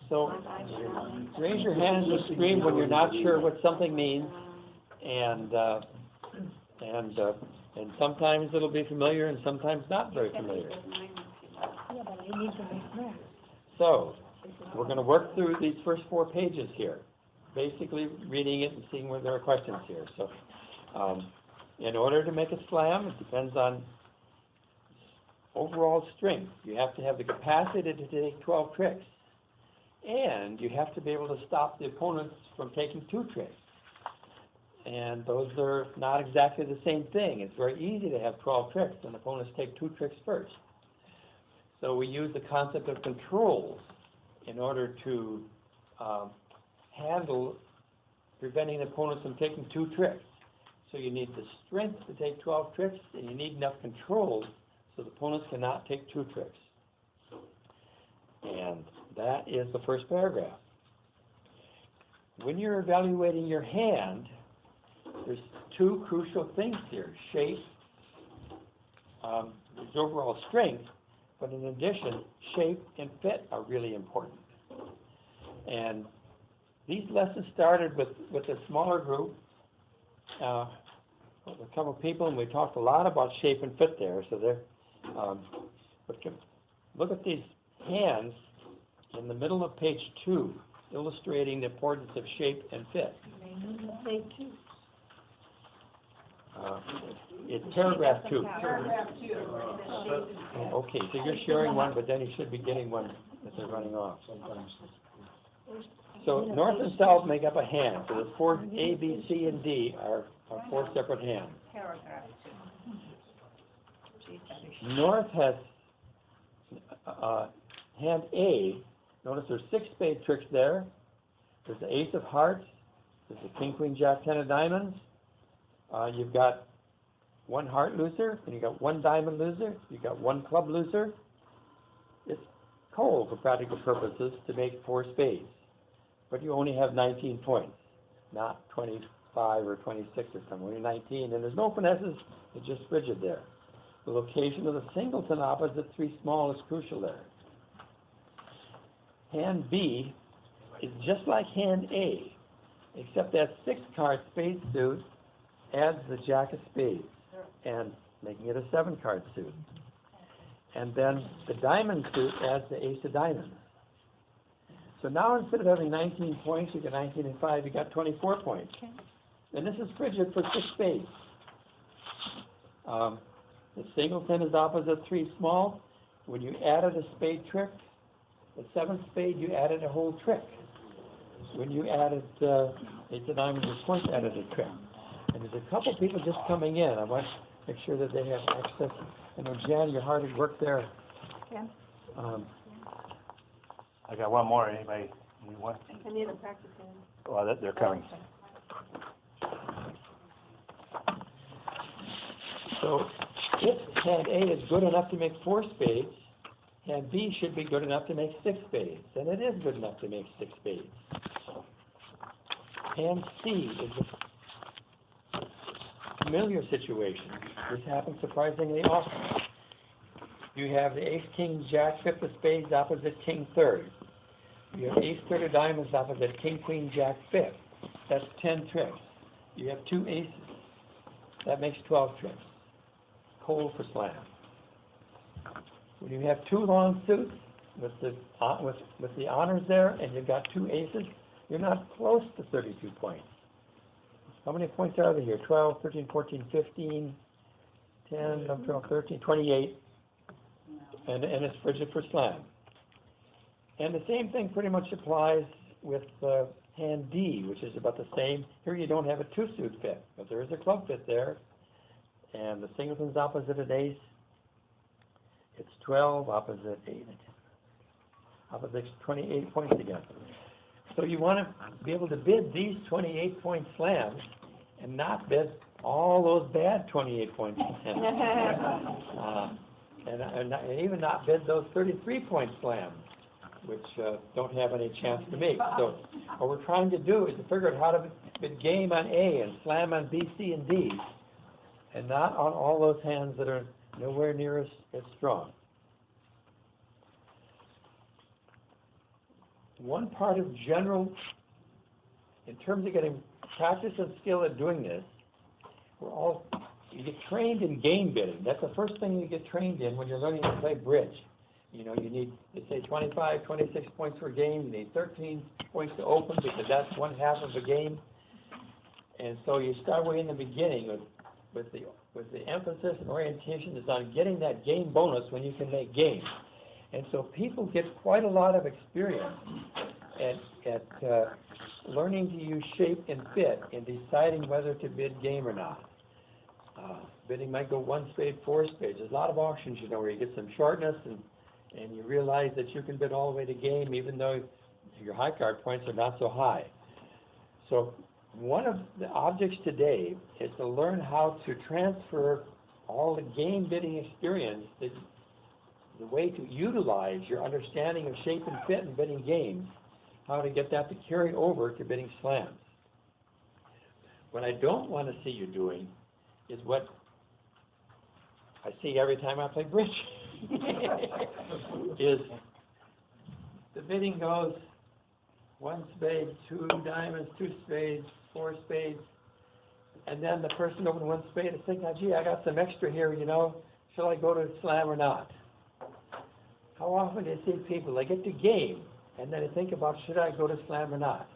So raise your hands and scream when you're not sure what something means, and sometimes it'll be familiar and sometimes not very familiar. So we're going to work through these first 4 pages here, basically reading it and seeing where there are questions here. So in order to make a slam, it depends on overall strength. You have to have the capacity to take 12 tricks, and you have to be able to stop the opponents from taking 2 tricks. And those are not exactly the same thing. It's very easy to have 12 tricks, and opponents take 2 tricks first. So we use the concept of controls in order to handle preventing opponents from taking 2 tricks. So you need the strength to take 12 tricks, and you need enough controls so the opponents cannot take 2 tricks. And that is the first paragraph. When you're evaluating your hand, there's 2 crucial things here: shape, there's overall strength, but in addition, shape and fit are really important. And these lessons started with a smaller group, a couple of people, and we talked a lot about shape and fit there. So but look at these hands in the middle of page 2, illustrating the importance of shape and fit. It's paragraph 2. Paragraph 2. Okay, so you're sharing one, but then you should be getting one as they're running off. So north and south make up a hand. So the 4 A, B, C, and D are 4 separate hands. Paragraph 2. North has hand A. Notice there's 6 spade tricks there. There's the ace of hearts. There's the king, queen, jack, 10 of diamonds. You've got 1 heart loser, and you've got 1 diamond loser. You've got 1 club loser. It's cold for practical purposes to make 4 spades, but you only have 19 points, not 25 or 26 or something. Only 19, and there's no finesses. It's just rigid there. The location of the singleton opposite 3 small is crucial there. Hand B is just like hand A, except that 6-card spade suit adds the jack of spades, and making it a 7-card suit. And then the diamond suit adds the ace of diamonds. So now instead of having 19 points, you got 19 and 5, you got 24 points. And this is frigid for 6 spades. The singleton is opposite 3 small. When you added a spade trick, the 7th spade, you added a whole trick. When you added ace of diamonds, you twice added a trick. And there's a couple people just coming in. I want to make sure that they have access. I know, Jan, you're hard at work there. Yeah. I got one more. Anybody need one? I need a practice hand. Well, they're coming. So if hand A is good enough to make 4 spades, hand B should be good enough to make 6 spades. And it is good enough to make 6 spades. Hand C is a familiar situation. This happens surprisingly often. You have the ace, king, jack, 5th of spades opposite king, 3rd. You have ace, 3rd of diamonds opposite king, queen, jack, 5th. That's 10 tricks. You have 2 aces. That makes 12 tricks. Cold for slam. When you have 2 long suits with the honors there, and you've got 2 aces, you're not close to 32 points. How many points are there here? 12, 13, 14, 15, 10, 11, 12, 13, 28. And it's frigid for slam. And the same thing pretty much applies with hand D, which is about the same. Here you don't have a 2-suit fit, but there is a club fit there. And the singleton's opposite an ace. It's 12, opposite 8. Opposite 28 points again. So you want to be able to bid these 28-point slams and not bid all those bad 28-point slams. And even not bid those 33-point slams, which don't have any chance to make. So what we're trying to do is to figure out how to bid game on A and slam on B, C, and D, and not on all those hands that are nowhere near as strong. one part of general, in terms of getting practice and skill at doing this, you get trained in game bidding. That's the first thing you get trained in when you're learning to play bridge. You know, you need, they say 25, 26 points per game. You need 13 points to open because that's one half of the game. And so you start way in the beginning with the emphasis and orientation is on getting that game bonus when you can make game. And so people get quite a lot of experience at learning to use shape and fit in deciding whether to bid game or not. Bidding might go 1 spade, 4 spades. There's a lot of auctions, you know, where you get some shortness and you realize that you can bid all the way to game even though your high card points are not so high. So one of the objects today is to learn how to transfer all the game bidding experience, the way to utilize your understanding of shape and fit in bidding games, how to get that to carry over to bidding slams. What I don't want to see you doing is what I see every time I play bridge. Is the bidding goes 1 spade, 2 diamonds, 2 spades, 4 spades, and then the person opened 1 spade is thinking, oh, gee, I got some extra here, you know, shall I go to slam or not? How often do you see people, they get to game, and then they think about, should I go to slam or not?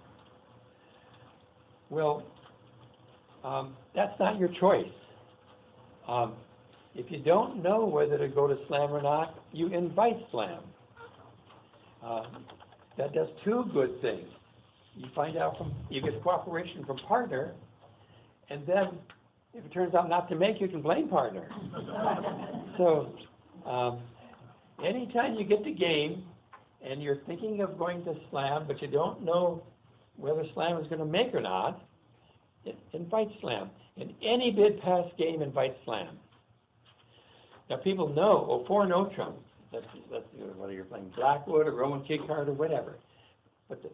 Well, that's not your choice. If you don't know whether to go to slam or not, you invite slam. That does 2 good things. You find out you get cooperation from partner, and then if it turns out not to make, you can blame partner. So, anytime you get the game and you're thinking of going to slam, but you don't know whether slam is going to make or not, invite slam. And any bid pass game invites slam. Now people know, 4 no trump. That's whether you're playing Blackwood or Roman key card or whatever. But the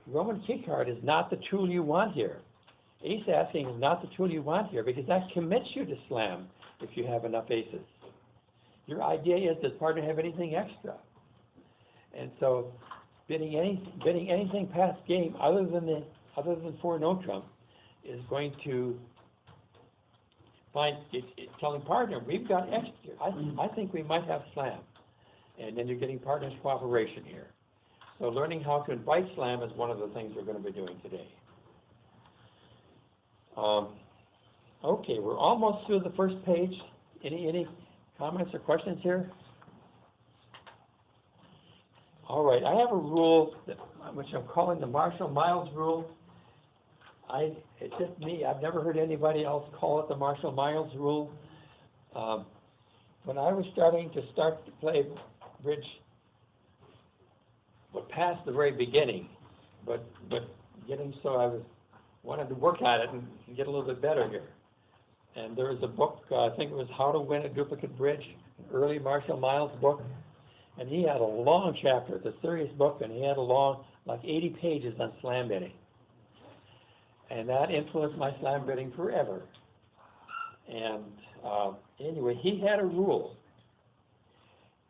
Roman key card is not the tool you want here. Ace asking is not the tool you want here because that commits you to slam if you have enough aces. Your idea is, does partner have anything extra? And so bidding anything past game other than 4 no trump is going to telling partner, we've got extra. I think we might have slam. And then you're getting partner's cooperation here. So learning how to invite slam is one of the things we're going to be doing today. Okay, we're almost through the first page. Any comments or questions here? All right, I have a rule which I'm calling the Marshall-Miles rule. It's just me. I've never heard anybody else call it the Marshall-Miles rule. When I was starting to play bridge, but past the very beginning, but getting so I wanted to work at it and get a little bit better here. And there was a book, I think it was How to Win a Duplicate Bridge, an early Marshall-Miles book, and he had a long chapter. It's a serious book, and he had a long, like 80 pages on slam bidding. And that influenced my slam bidding forever. And anyway, he had a rule.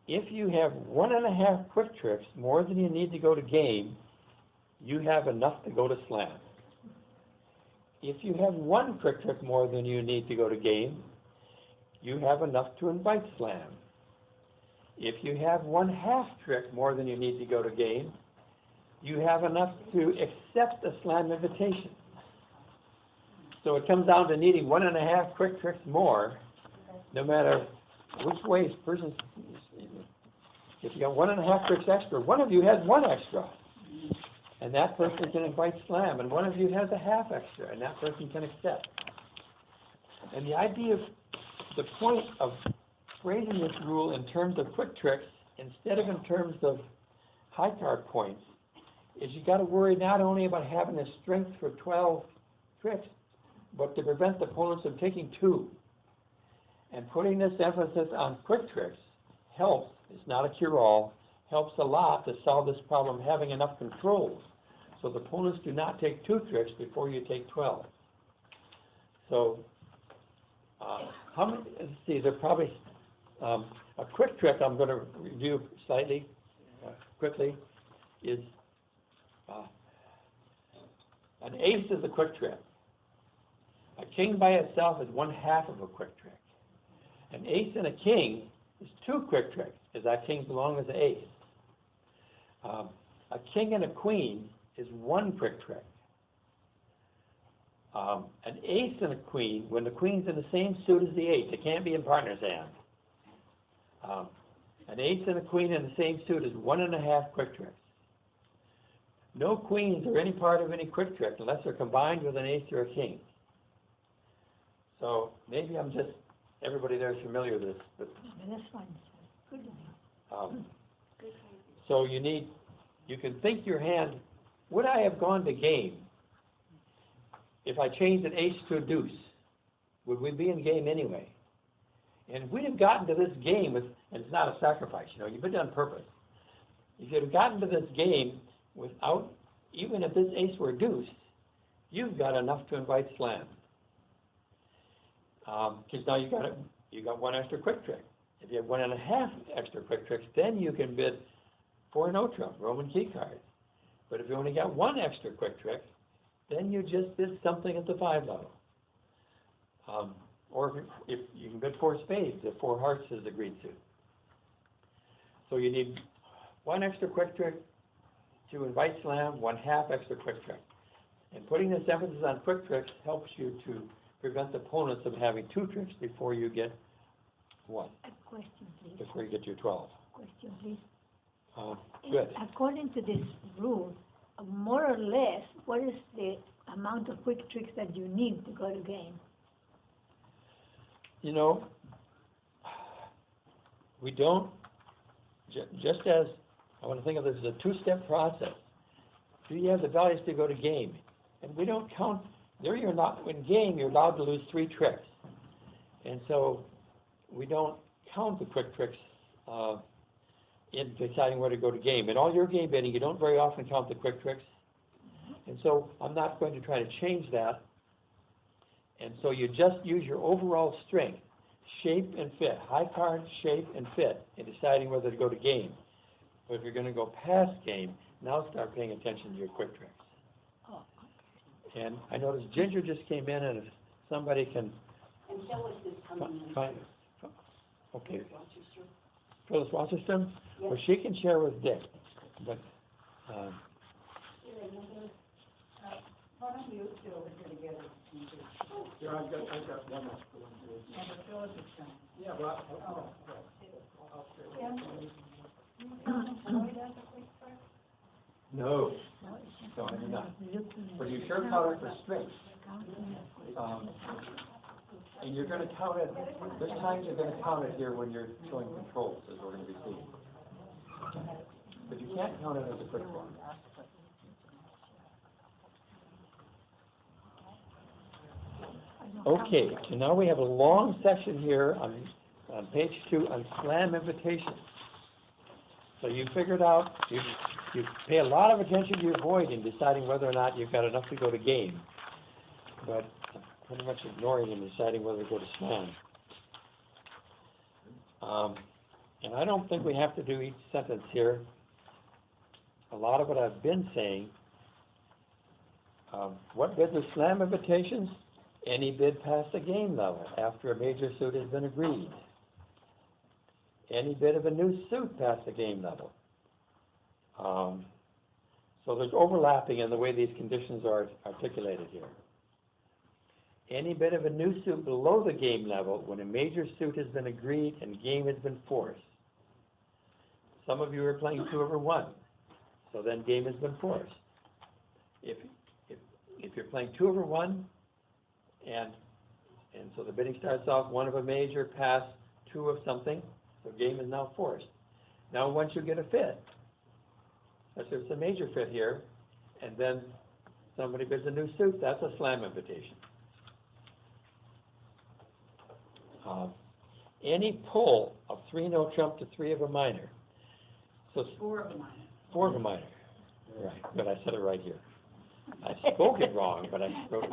If you have 1.5 quick tricks more than you need to go to game, you have enough to go to slam. If you have 1 quick trick more than you need to go to game, you have enough to invite slam. If you have 1/2 trick more than you need to go to game, you have enough to accept a slam invitation. So it comes down to needing 1.5 quick tricks more, no matter which way person. If you got 1.5 tricks extra, one of you has 1 extra, and that person can invite slam, and one of you has 1/2 extra, and that person can accept. And the idea, the point of phrasing this rule in terms of quick tricks instead of in terms of high card points is you got to worry not only about having the strength for 12 tricks, but to prevent the opponents from taking 2. And putting this emphasis on quick tricks helps, it's not a cure-all, helps a lot to solve this problem, having enough controls so the opponents do not take 2 tricks before you take 12. So, how many, let's see, there probably, a quick trick I'm going to review slightly, quickly, is An ace is a quick trick. A king by itself is 1/2 of a quick trick. An ace and a king is 2 quick tricks, because that king belongs as an ace. A king and a queen is 1 quick trick. An ace and a queen, when the queen's in the same suit as the ace, it can't be in partner's hand. An ace and a queen in the same suit is 1.5 quick tricks. No queens are any part of any quick trick unless they're combined with an ace or a king. So maybe everybody there is familiar with this, but This one's good one. so you can think your hand, would I have gone to game if I changed an ace to a deuce? Would we be in game anyway? And if we'd have gotten to this game and it's not a sacrifice, you've been on purpose. If you'd have gotten to this game without, even if this ace were deuce, you've got enough to invite slam. Because now you got 1 extra quick trick. If you have 1.5 extra quick tricks, then you can bid for no trump, Roman key card. But if you only got 1 extra quick trick, then you just bid something at the 5 level. Or if you can bid 4 spades, if 4 hearts is agreed to. So you need 1 extra quick trick to invite slam, 1/2 extra quick trick. And putting this emphasis on quick tricks helps you to prevent opponents from having 2 tricks before you get 1, A question, please. before you get to your 12. Question, please. Good. According to this rule, more or less, what is the amount of quick tricks that you need to go to game? We don't, just as, I want to think of this as a 2-step process. Do you have the values to go to game? And we don't count, in game, you're allowed to lose 3 tricks. And so we don't count the quick tricks in deciding where to go to game. In all your game bidding, you don't very often count the quick tricks. And so I'm not going to try to change that. And so you just use your overall strength, shape and fit, high card, shape and fit, in deciding whether to go to game. But if you're going to go past game, now start paying attention to your quick tricks. Oh, And I noticed Ginger just came in, and if somebody can And Phyllis is coming in. find, okay, Rochester. Phyllis Rochester, Yes. well, she can share with Dick, but, Why don't you two over here together? Yeah, I've got one extra one too. And Phyllis is coming. Yeah, but Tim? Joey does a quick trick? no, no, it's just No, I do not. looking at but you sure count it for strength. And you're going to count it, this time you're going to count it here when you're showing controls, as we're going to be seeing. But you can't count it as a quick one. Okay, so now we have a long section here on page 2 on slam invitations. So you figured out, you pay a lot of attention to your void in deciding whether or not you've got enough to go to game. But pretty much ignoring and deciding whether to go to slam. And I don't think we have to do each sentence here. A lot of what I've been saying, what bids are slam invitations? Any bid past the game level after a major suit has been agreed. Any bid of a new suit past the game level. So there's overlapping in the way these conditions are articulated here. Any bid of a new suit below the game level when a major suit has been agreed and game has been forced. Some of you are playing 2/1, so then game has been forced. If you're playing 2/1, and so the bidding starts off 1 of a major past 2 of something, so game is now forced. Now once you get a fit, let's say it's a major fit here, and then somebody bids a new suit, that's a slam invitation. Any pull of 3 no trump to 3 of a minor. So 4 of mine. 4 of a minor. Right, but I said it right here. I spoke it wrong, but I wrote it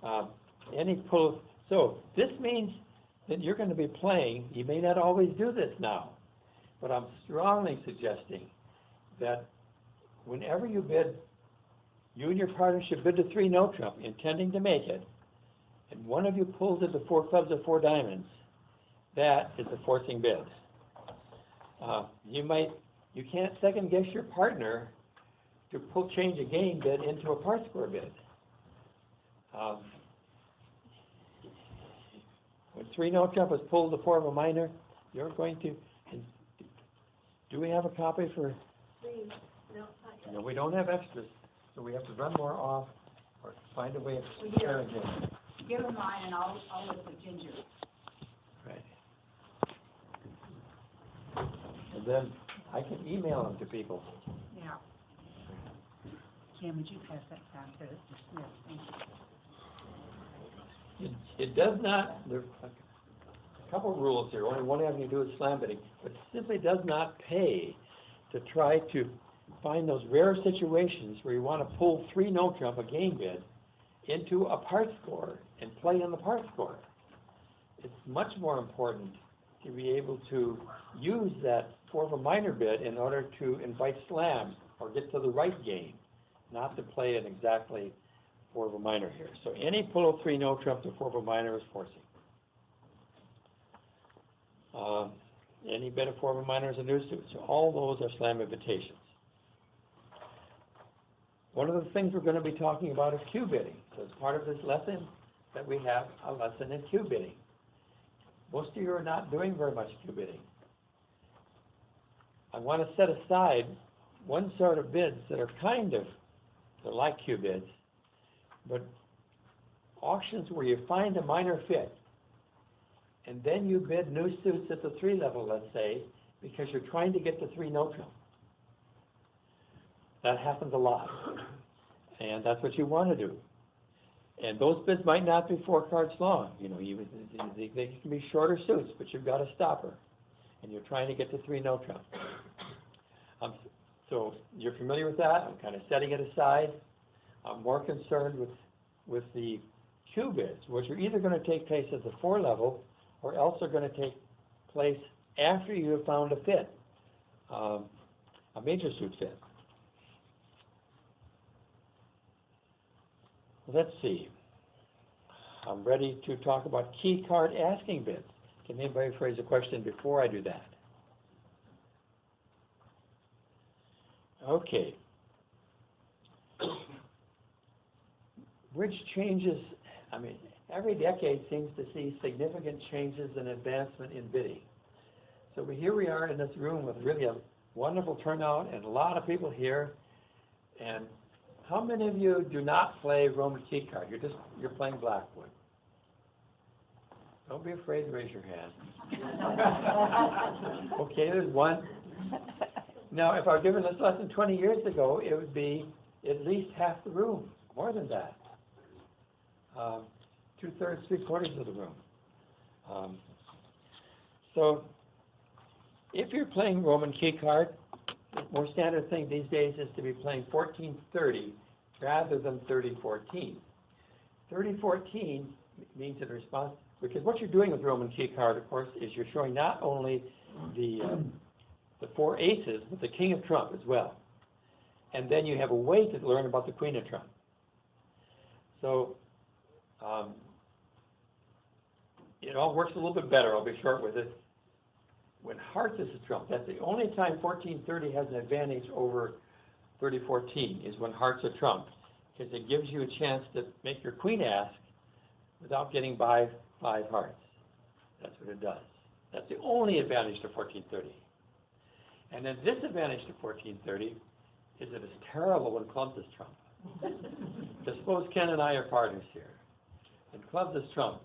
right. Any pull, so this means that you're going to be playing, you may not always do this now, but I'm strongly suggesting that whenever you bid, you and your partner should bid the 3 no trump, intending to make it, and one of you pulls at the 4 clubs or 4 diamonds, that is a forcing bid. You can't second guess your partner to change a game bid into a part score bid. When 3 no trump is pulled to 4 of a minor, you're going to, do we have a copy for? No, we don't have extras, so we have to run more off or find a way of sharing it. Give them mine and I'll look for Ginger. Right. And then I can email them to people. Yeah. Kim, would you pass that down to Smith? Thank you. It does not, there's a couple of rules here. Only one avenue to do is slam bidding, but it simply does not pay to try to find those rare situations where you want to pull 3 no trump, a game bid, into a part score and play on the part score. It's much more important to be able to use that 4 of a minor bid in order to invite slam or get to the right game, not to play an exactly 4 of a minor here. So any pull of 3 no trump to 4 of a minor is forcing. Any bid of 4 of a minor is a new suit. So all those are slam invitations. One of the things we're going to be talking about is cue bidding. So as part of this lesson, that we have a lesson in cue bidding. Most of you are not doing very much cue bidding. I want to set aside one sort of bids that are they're like cue bids, but auctions where you find a minor fit, and then you bid new suits at the 3 level, let's say, because you're trying to get the 3 no trump. That happens a lot, and that's what you want to do. And those bids might not be 4 cards long. You know, they can be shorter suits, but you've got a stopper, and you're trying to get the 3 no trump. So you're familiar with that. I'm kind of setting it aside. I'm more concerned with the cue bids, which are either going to take place at the 4 level, or else are going to take place after you have found a fit, a major suit fit. Let's see. I'm ready to talk about key card asking bids. Can anybody phrase a question before I do that? Okay. Which changes, every decade seems to see significant changes and advancement in bidding. So here we are in this room with really a wonderful turnout and a lot of people here. And how many of you do not play Roman key card? You're playing Blackwood. Don't be afraid to raise your hand. Okay, there's one. Now, if I were given this lesson 20 years ago, it would be at least half the room, more than that. 2/3, 3/4 of the room. So, if you're playing Roman key card, the more standard thing these days is to be playing 14-30 rather than 30-14. 30-14 means in response, because what you're doing with Roman key card, of course, is you're showing not only the 4 aces, but the king of trump as well. And then you have a way to learn about the queen of trump. So it all works a little bit better. I'll be short with it. When hearts is a trump, that's the only time 14-30 has an advantage over 30-14 is when hearts are trump, because it gives you a chance to make your queen ask without getting by 5 hearts. That's what it does. That's the only advantage to 14-30. And then disadvantage to 14-30 is that it's terrible when clubs is trump. Just suppose Ken and I are partners here, and clubs is trump,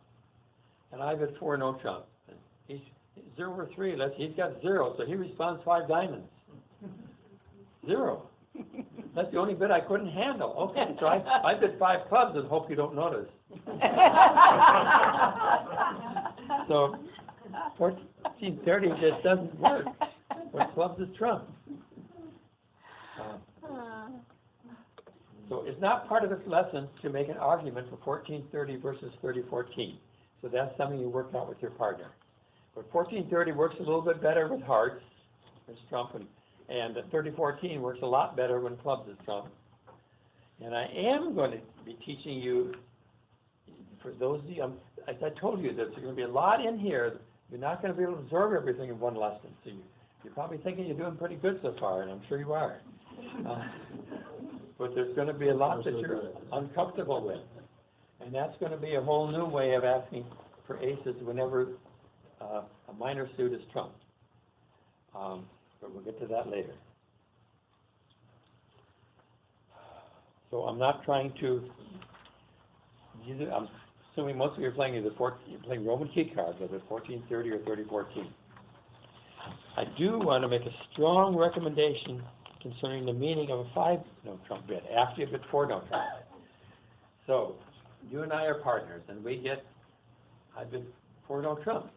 and I bid 4 no trump. And he's 0 over 3. He's got 0, so he responds 5 diamonds. 0. That's the only bid I couldn't handle. Okay, so I bid 5 clubs and hope you don't notice. So 14-30 just doesn't work when clubs is trump. So it's not part of this lesson to make an argument for 14-30 versus 30-14. So that's something you work out with your partner. But 14-30 works a little bit better with hearts. There's trump, and And the 30-14 works a lot better when clubs is trump. And I am going to be teaching you, for those of you, as I told you, there's going to be a lot in here. You're not going to be able to absorb everything in one lesson. So you're probably thinking you're doing pretty good so far, and I'm sure you are. But there's going to be a lot that you're uncomfortable with. And that's going to be a whole new way of asking for aces whenever a minor suit is trumped. But we'll get to that later. So I'm not trying to, I'm assuming most of you are playing you're playing Roman key cards, whether 1430 or 3014. I do want to make a strong recommendation concerning the meaning of a 5-no trump bid after you bid 4-no trump. So you and I are partners, and I bid 4-no trump,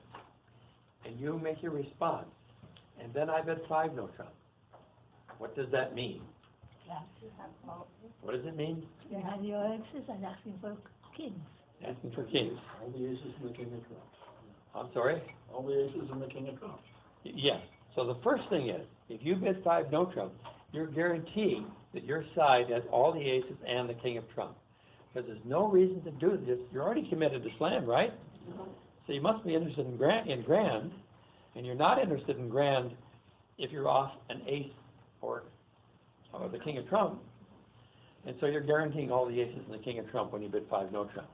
and you make your response, and then I bid 5-no trump. What does that mean? What does it mean? You have your aces and asking for kings. Asking for kings. All the aces and the king of trumps. I'm sorry? All the aces and the king of trumps. Yes. So the first thing is, if you bid 5-no trump, you're guaranteeing that your side has all the aces and the king of trump. Because there's no reason to do this. You're already committed to slam, right? So you must be interested in grand, and you're not interested in grand if you're off an ace or the king of trump. And so you're guaranteeing all the aces and the king of trump when you bid 5-no trump.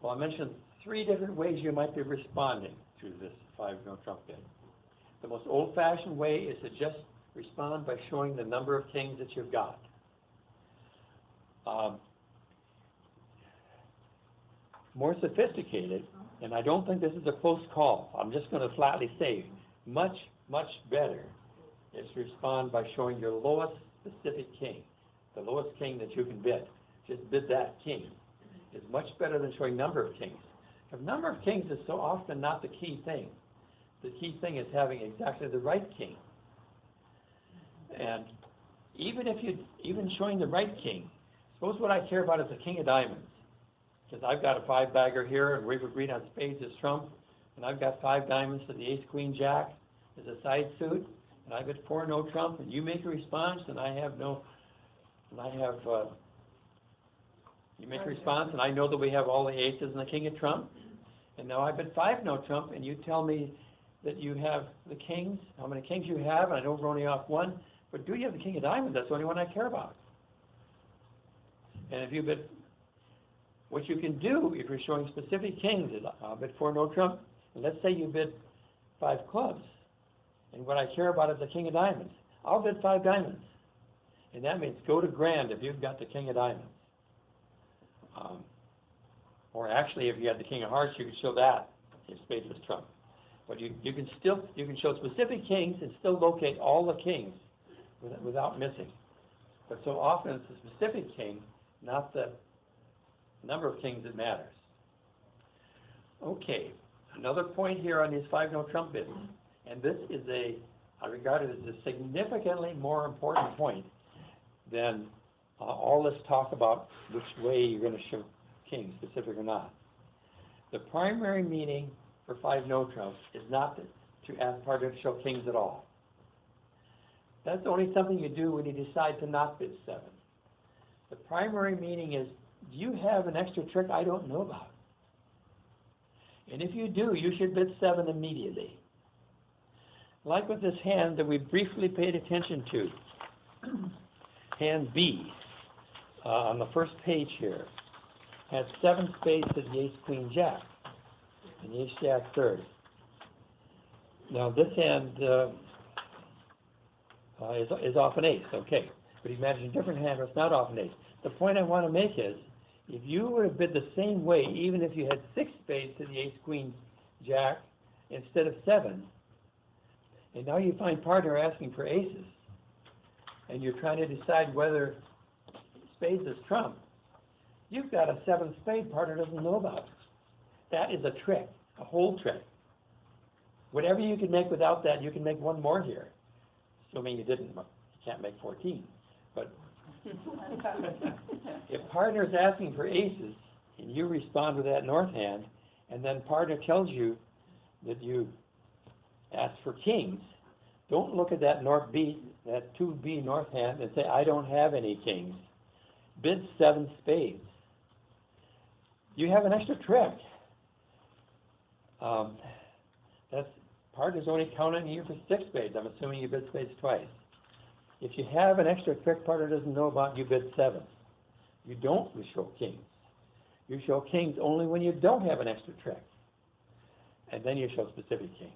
Well, I mentioned 3 different ways you might be responding to this 5-no trump bid. The most old-fashioned way is to just respond by showing the number of kings that you've got. More sophisticated, and I don't think this is a close call, I'm just going to flatly say, much, much better is to respond by showing your lowest specific king, the lowest king that you can bid. Just bid that king. It's much better than showing number of kings. The number of kings is so often not the key thing. The key thing is having exactly the right king. And even showing the right king, suppose what I care about is the king of diamonds. Because I've got a 5-bagger here, and we've agreed on spades as trump, and I've got 5 diamonds to the ace, queen, jack as a side suit, and I bid 4-no trump, and you make a response, and you make a response, and I know that we have all the aces and the king of trump, and now I bid 5-no trump, and you tell me that you have the kings, how many kings you have, and I know we're only off 1, but do you have the king of diamonds? That's the only one I care about. And if you bid, what you can do if you're showing specific kings is I'll bid 4-no trump, and let's say you bid 5 clubs, and what I care about is the king of diamonds. I'll bid 5 diamonds, and that means go to grand if you've got the king of diamonds. Or actually, if you had the king of hearts, you could show that if spades was trump. But you can show specific kings and still locate all the kings without missing. But so often it's the specific king, not the number of kings that matters. Okay, another point here on these 5-no trump bids, and this is I regard it as a significantly more important point than all this talk about which way you're going to show kings, specific or not. The primary meaning for 5-no trumps is not to ask partner to show kings at all. That's only something you do when you decide to not bid 7. The primary meaning is, do you have an extra trick I don't know about? And if you do, you should bid 7 immediately. Like with this hand that we briefly paid attention to, hand B, on the first page here, has 7 spades to the ace, queen, jack, and the ace, jack, third. Now this hand is off an ace, okay. But imagine a different hand where it's not off an ace. The point I want to make is, if you would have bid the same way, even if you had 6 spades to the ace, queen, jack, instead of 7, and now you find partner asking for aces, and you're trying to decide whether spades is trump, you've got a 7th spade partner doesn't know about. That is a trick, a whole trick. Whatever you can make without that, you can make one more here. Assuming you can't make 14. But if partner is asking for aces, and you respond with that north hand, and then partner tells you that you asked for kings, don't look at that north B, that 2B north hand and say, I don't have any kings. Bid 7 spades. You have an extra trick. That's partner's only counting you for 6 spades. I'm assuming you bid spades twice. If you have an extra trick partner doesn't know about, you bid 7. You don't show kings. You show kings only when you don't have an extra trick. And then you show specific kings.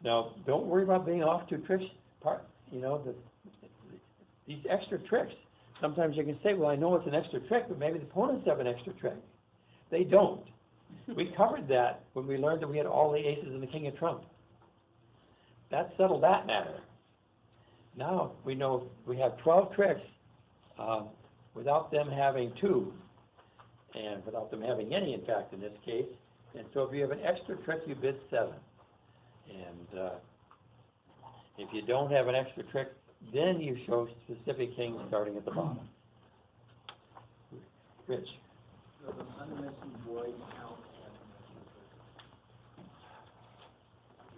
Now, don't worry about being off 2 tricks. These extra tricks, sometimes you can say, well, I know it's an extra trick, but maybe the opponents have an extra trick. They don't. We covered that when we learned that we had all the aces and the king of trump. That settled that matter. Now we know we have 12 tricks without them having 2, and without them having any, in fact, in this case. And so if you have an extra trick, you bid 7. And if you don't have an extra trick, then you show specific kings starting at the bottom. Rich. Does an unmissing void count as an extra trick?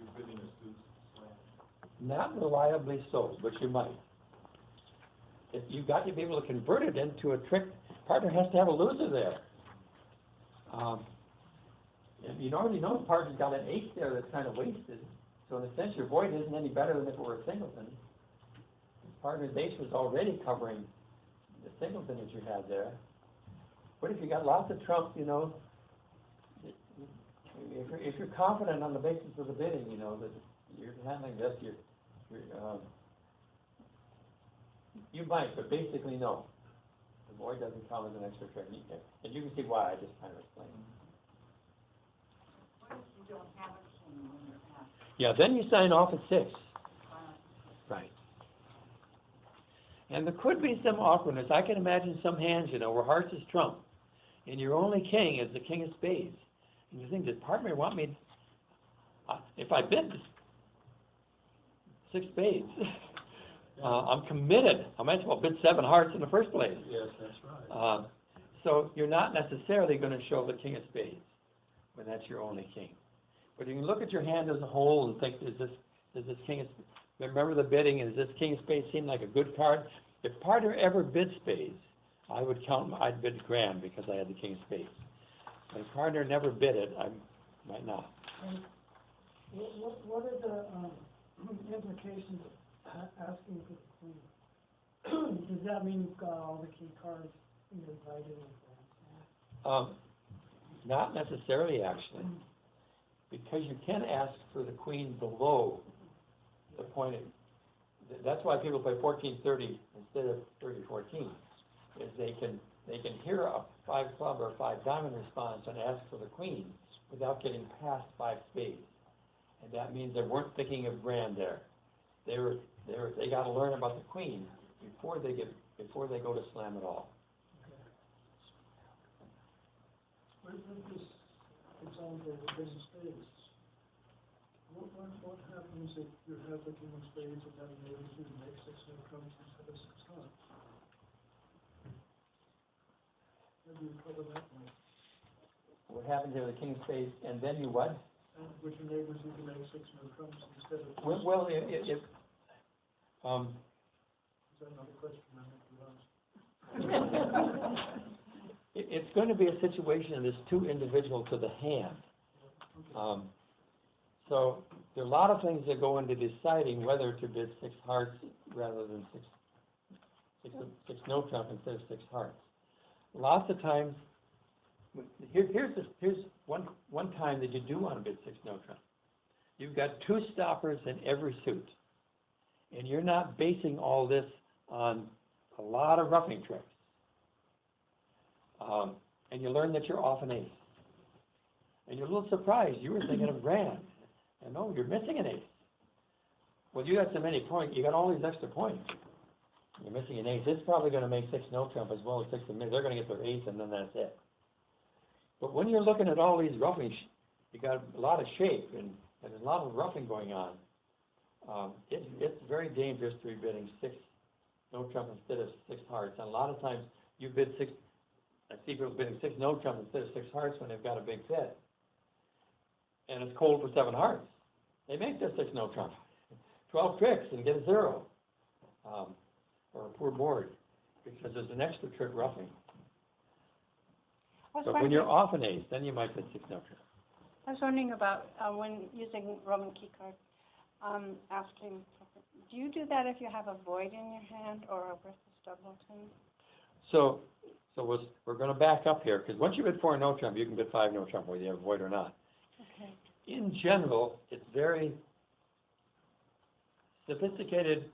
You're bidding a suit slam. Not reliably so, but you might. If you've got to be able to convert it into a trick, partner has to have a loser there. And you already know the partner's got an ace there that's kind of wasted. So in a sense, your void isn't any better than if it were a singleton. The partner's ace was already covering the singleton that you had there. But if you got lots of trump, if you're confident on the basis of the bidding, that you're handling this, you might, but basically no. The void doesn't count as an extra trick. And you can see why I just kind of explained. What if you don't have a king when you're asked? Yeah, then you sign off at 6. Right. And there could be some awkwardness. I can imagine some hands, where hearts is trump, and your only king is the king of spades. And you think, does partner want me, if I bid 6 spades, I'm committed. I might as well bid 7 hearts in the first place. Yes, that's right. So you're not necessarily going to show the king of spades when that's your only king. But you can look at your hand as a whole and think, does this king of spades, remember the bidding, and does this king of spades seem like a good card? If partner ever bid spades, I'd bid grand because I had the king of spades. But if partner never bid it, I might not. What are the implications of asking for the queen? Does that mean you've got all the key cards invited in advance? Not necessarily, actually, because you can ask for the queen below the point. That's why people play 14-30 instead of 30-14, is they can hear a 5 club or 5 diamond response and ask for the queen without getting past 5 spades, and that means they weren't thinking of grand there. They got to learn about the queen before they go to slam at all. With this example of the king of spades, what happens if you have the king of spades and then maybe you make 6 no trumps instead of 6 hearts? Maybe you cover that one. What happens if the king of spades, and then you what? And with your neighbors, you can make 6 no trumps instead of. Well, is that another question I have to ask? it's going to be a situation that's too individual to the hand. So there are a lot of things that go into deciding whether to bid 6 hearts rather than six no trump instead of 6 hearts. Lots of times, here's one time that you do want to bid 6 no trump. You've got 2 stoppers in every suit, and you're not basing all this on a lot of roughing tricks. And you learn that you're off an ace. And you're a little surprised. You were thinking of grand. And no, you're missing an ace. Well, you got so many points. You got all these extra points. You're missing an ace. It's probably going to make 6 no trump as well as 6 of they're going to get their ace, and then that's it. But when you're looking at all these roughing, you got a lot of shape and there's a lot of roughing going on. It's very dangerous to be bidding 6 no trump instead of 6 hearts. And a lot of times you bid 6. I see people bidding 6 no trump instead of 6 hearts when they've got a big fit. And it's cold for 7 hearts. They make their 6 no trump. 12 tricks and get a 0, or a poor board, because there's an extra trick roughing. I was But when wondering, you're off an ace, then you might get 6 no tricks. I was wondering about, when using Roman key card, asking, do you do that if you have a void in your hand or a worthless doubleton? So we're going to back up here, because once you bid 4 no trump, you can bid 5 no trump, whether you have a void or not. Okay. In general, it's very sophisticated,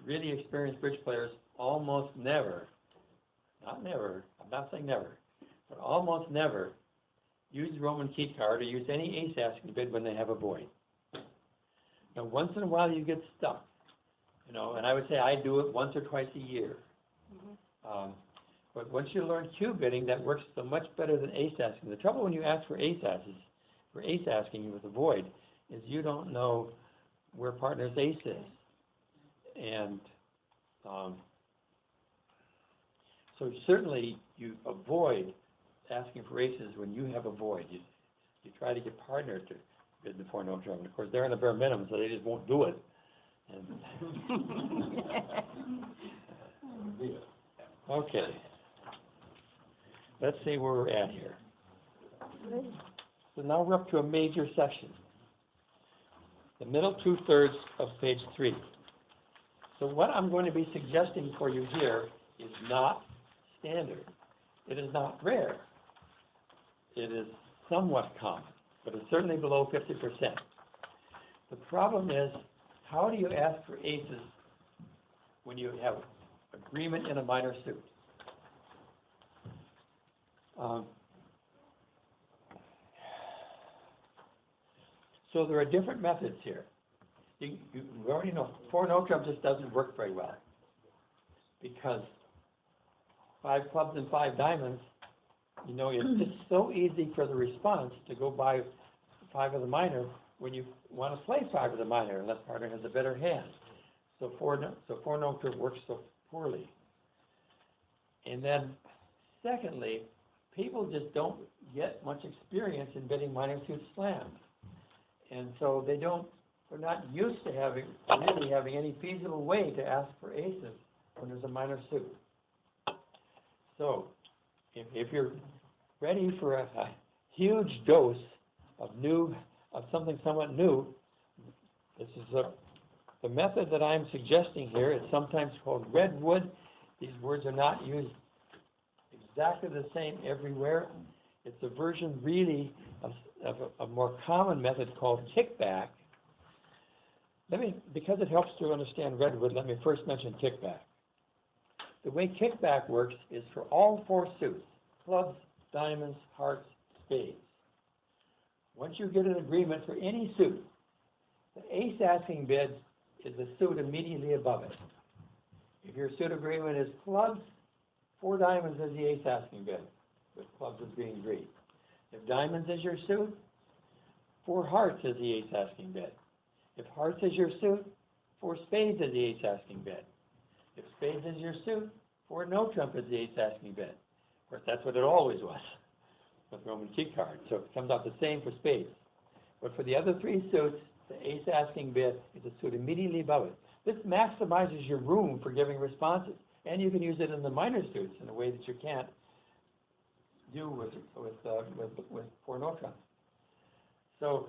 really experienced bridge players almost never, not never, I'm not saying never, but almost never use Roman key card or use any ace asking bid when they have a void. Now, once in a while you get stuck, you know, and I would say I do it once or twice a year. Mm-hmm. But once you learn cue bidding, that works so much better than ace asking. The trouble when you ask for ace asking with a void, is you don't know where partner's ace is. And so certainly you avoid asking for aces when you have a void. You try to get partner to bid the 4 no trump. And of course, they're on the bare minimum, so they just won't do it. And okay. Let's see where we're at here. So now we're up to a major section. The middle 2/3 of page 3. So what I'm going to be suggesting for you here is not standard. It is not rare. It is somewhat common, but it's certainly below 50%. The problem is, how do you ask for aces when you have agreement in a minor suit? So there are different methods here. You already know 4 no trump just doesn't work very well, because 5 clubs and 5 diamonds, you know, it's just so easy for the response to go by 5 of the minor when you want to play 5 of the minor, unless partner has a better hand. So 4 no trump works so poorly. And then, secondly, people just don't get much experience in bidding minor suit slams. And so they're not used to really having any feasible way to ask for aces when there's a minor suit. So, if you're ready for a huge dose of something somewhat new, this is the method that I'm suggesting here. It's sometimes called redwood. These words are not used exactly the same everywhere. It's a version really of a more common method called kickback. Because it helps to understand redwood, let me first mention kickback. The way kickback works is for all 4 suits, clubs, diamonds, hearts, spades. Once you get an agreement for any suit, the ace asking bid is the suit immediately above it. If your suit agreement is clubs, 4 diamonds is the ace asking bid, with clubs as being agreed. If diamonds is your suit, 4 hearts is the ace asking bid. If hearts is your suit, 4 spades is the ace asking bid. If spades is your suit, 4 no trump is the ace asking bid. Of course, that's what it always was with Roman key cards. So it comes out the same for spades. But for the other 3 suits, the ace asking bid is a suit immediately above it. This maximizes your room for giving responses. And you can use it in the minor suits in a way that you can't do with 4 no trump. So,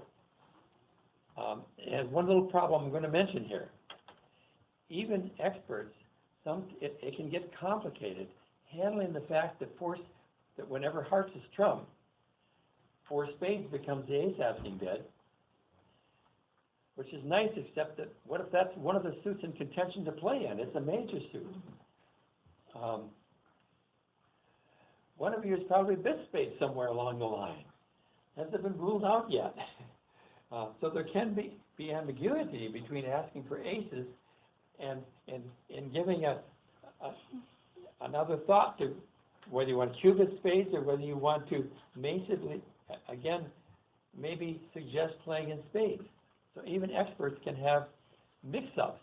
and one little problem I'm going to mention here. Even experts, it can get complicated handling the fact that whenever hearts is trump, 4 spades becomes the ace asking bid, which is nice, except that what if that's one of the suits in contention to play in? It's a major suit. One of you has probably bid spades somewhere along the line. Hasn't been ruled out yet. So there can be ambiguity between asking for aces and giving another thought to whether you want to cube spades or whether you want to massively, again, maybe suggest playing in spades. So even experts can have mix-ups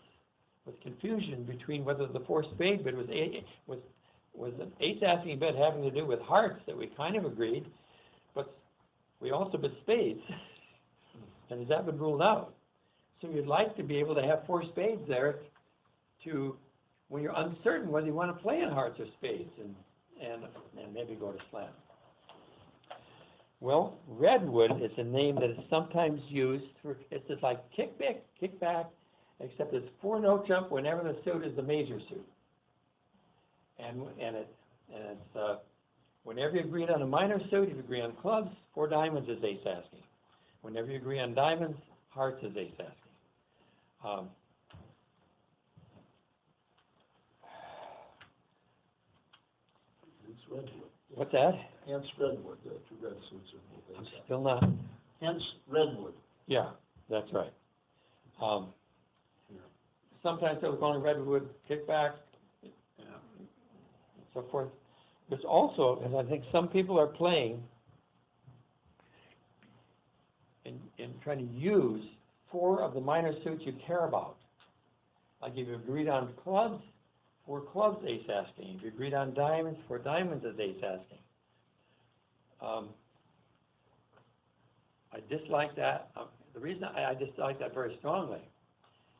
with confusion between whether the 4 spade bid was an ace asking bid having to do with hearts that we kind of agreed, but we also bid spades. And has that been ruled out? So you'd like to be able to have four spades there to, when you're uncertain whether you want to play in hearts or spades and maybe go to slam. Well, redwood is a name that is sometimes used for, it's just like kick back, except it's 4-note jump whenever the suit is the major suit. And it's whenever you agreed on a minor suit, if you agree on clubs, 4 diamonds is ace asking. Whenever you agree on diamonds, hearts is ace asking. It's redwood. What's that? Hence redwood, the two red suits are both. Still not. Hence redwood. Yeah, that's right. Sometimes they'll call it redwood kickback, and so forth. There's also, and I think some people are playing and trying to use 4 of the minor suits you care about. Like if you agreed on clubs, 4 clubs ace asking. If you agreed on diamonds, 4 diamonds is ace asking. I dislike that. The reason I dislike that very strongly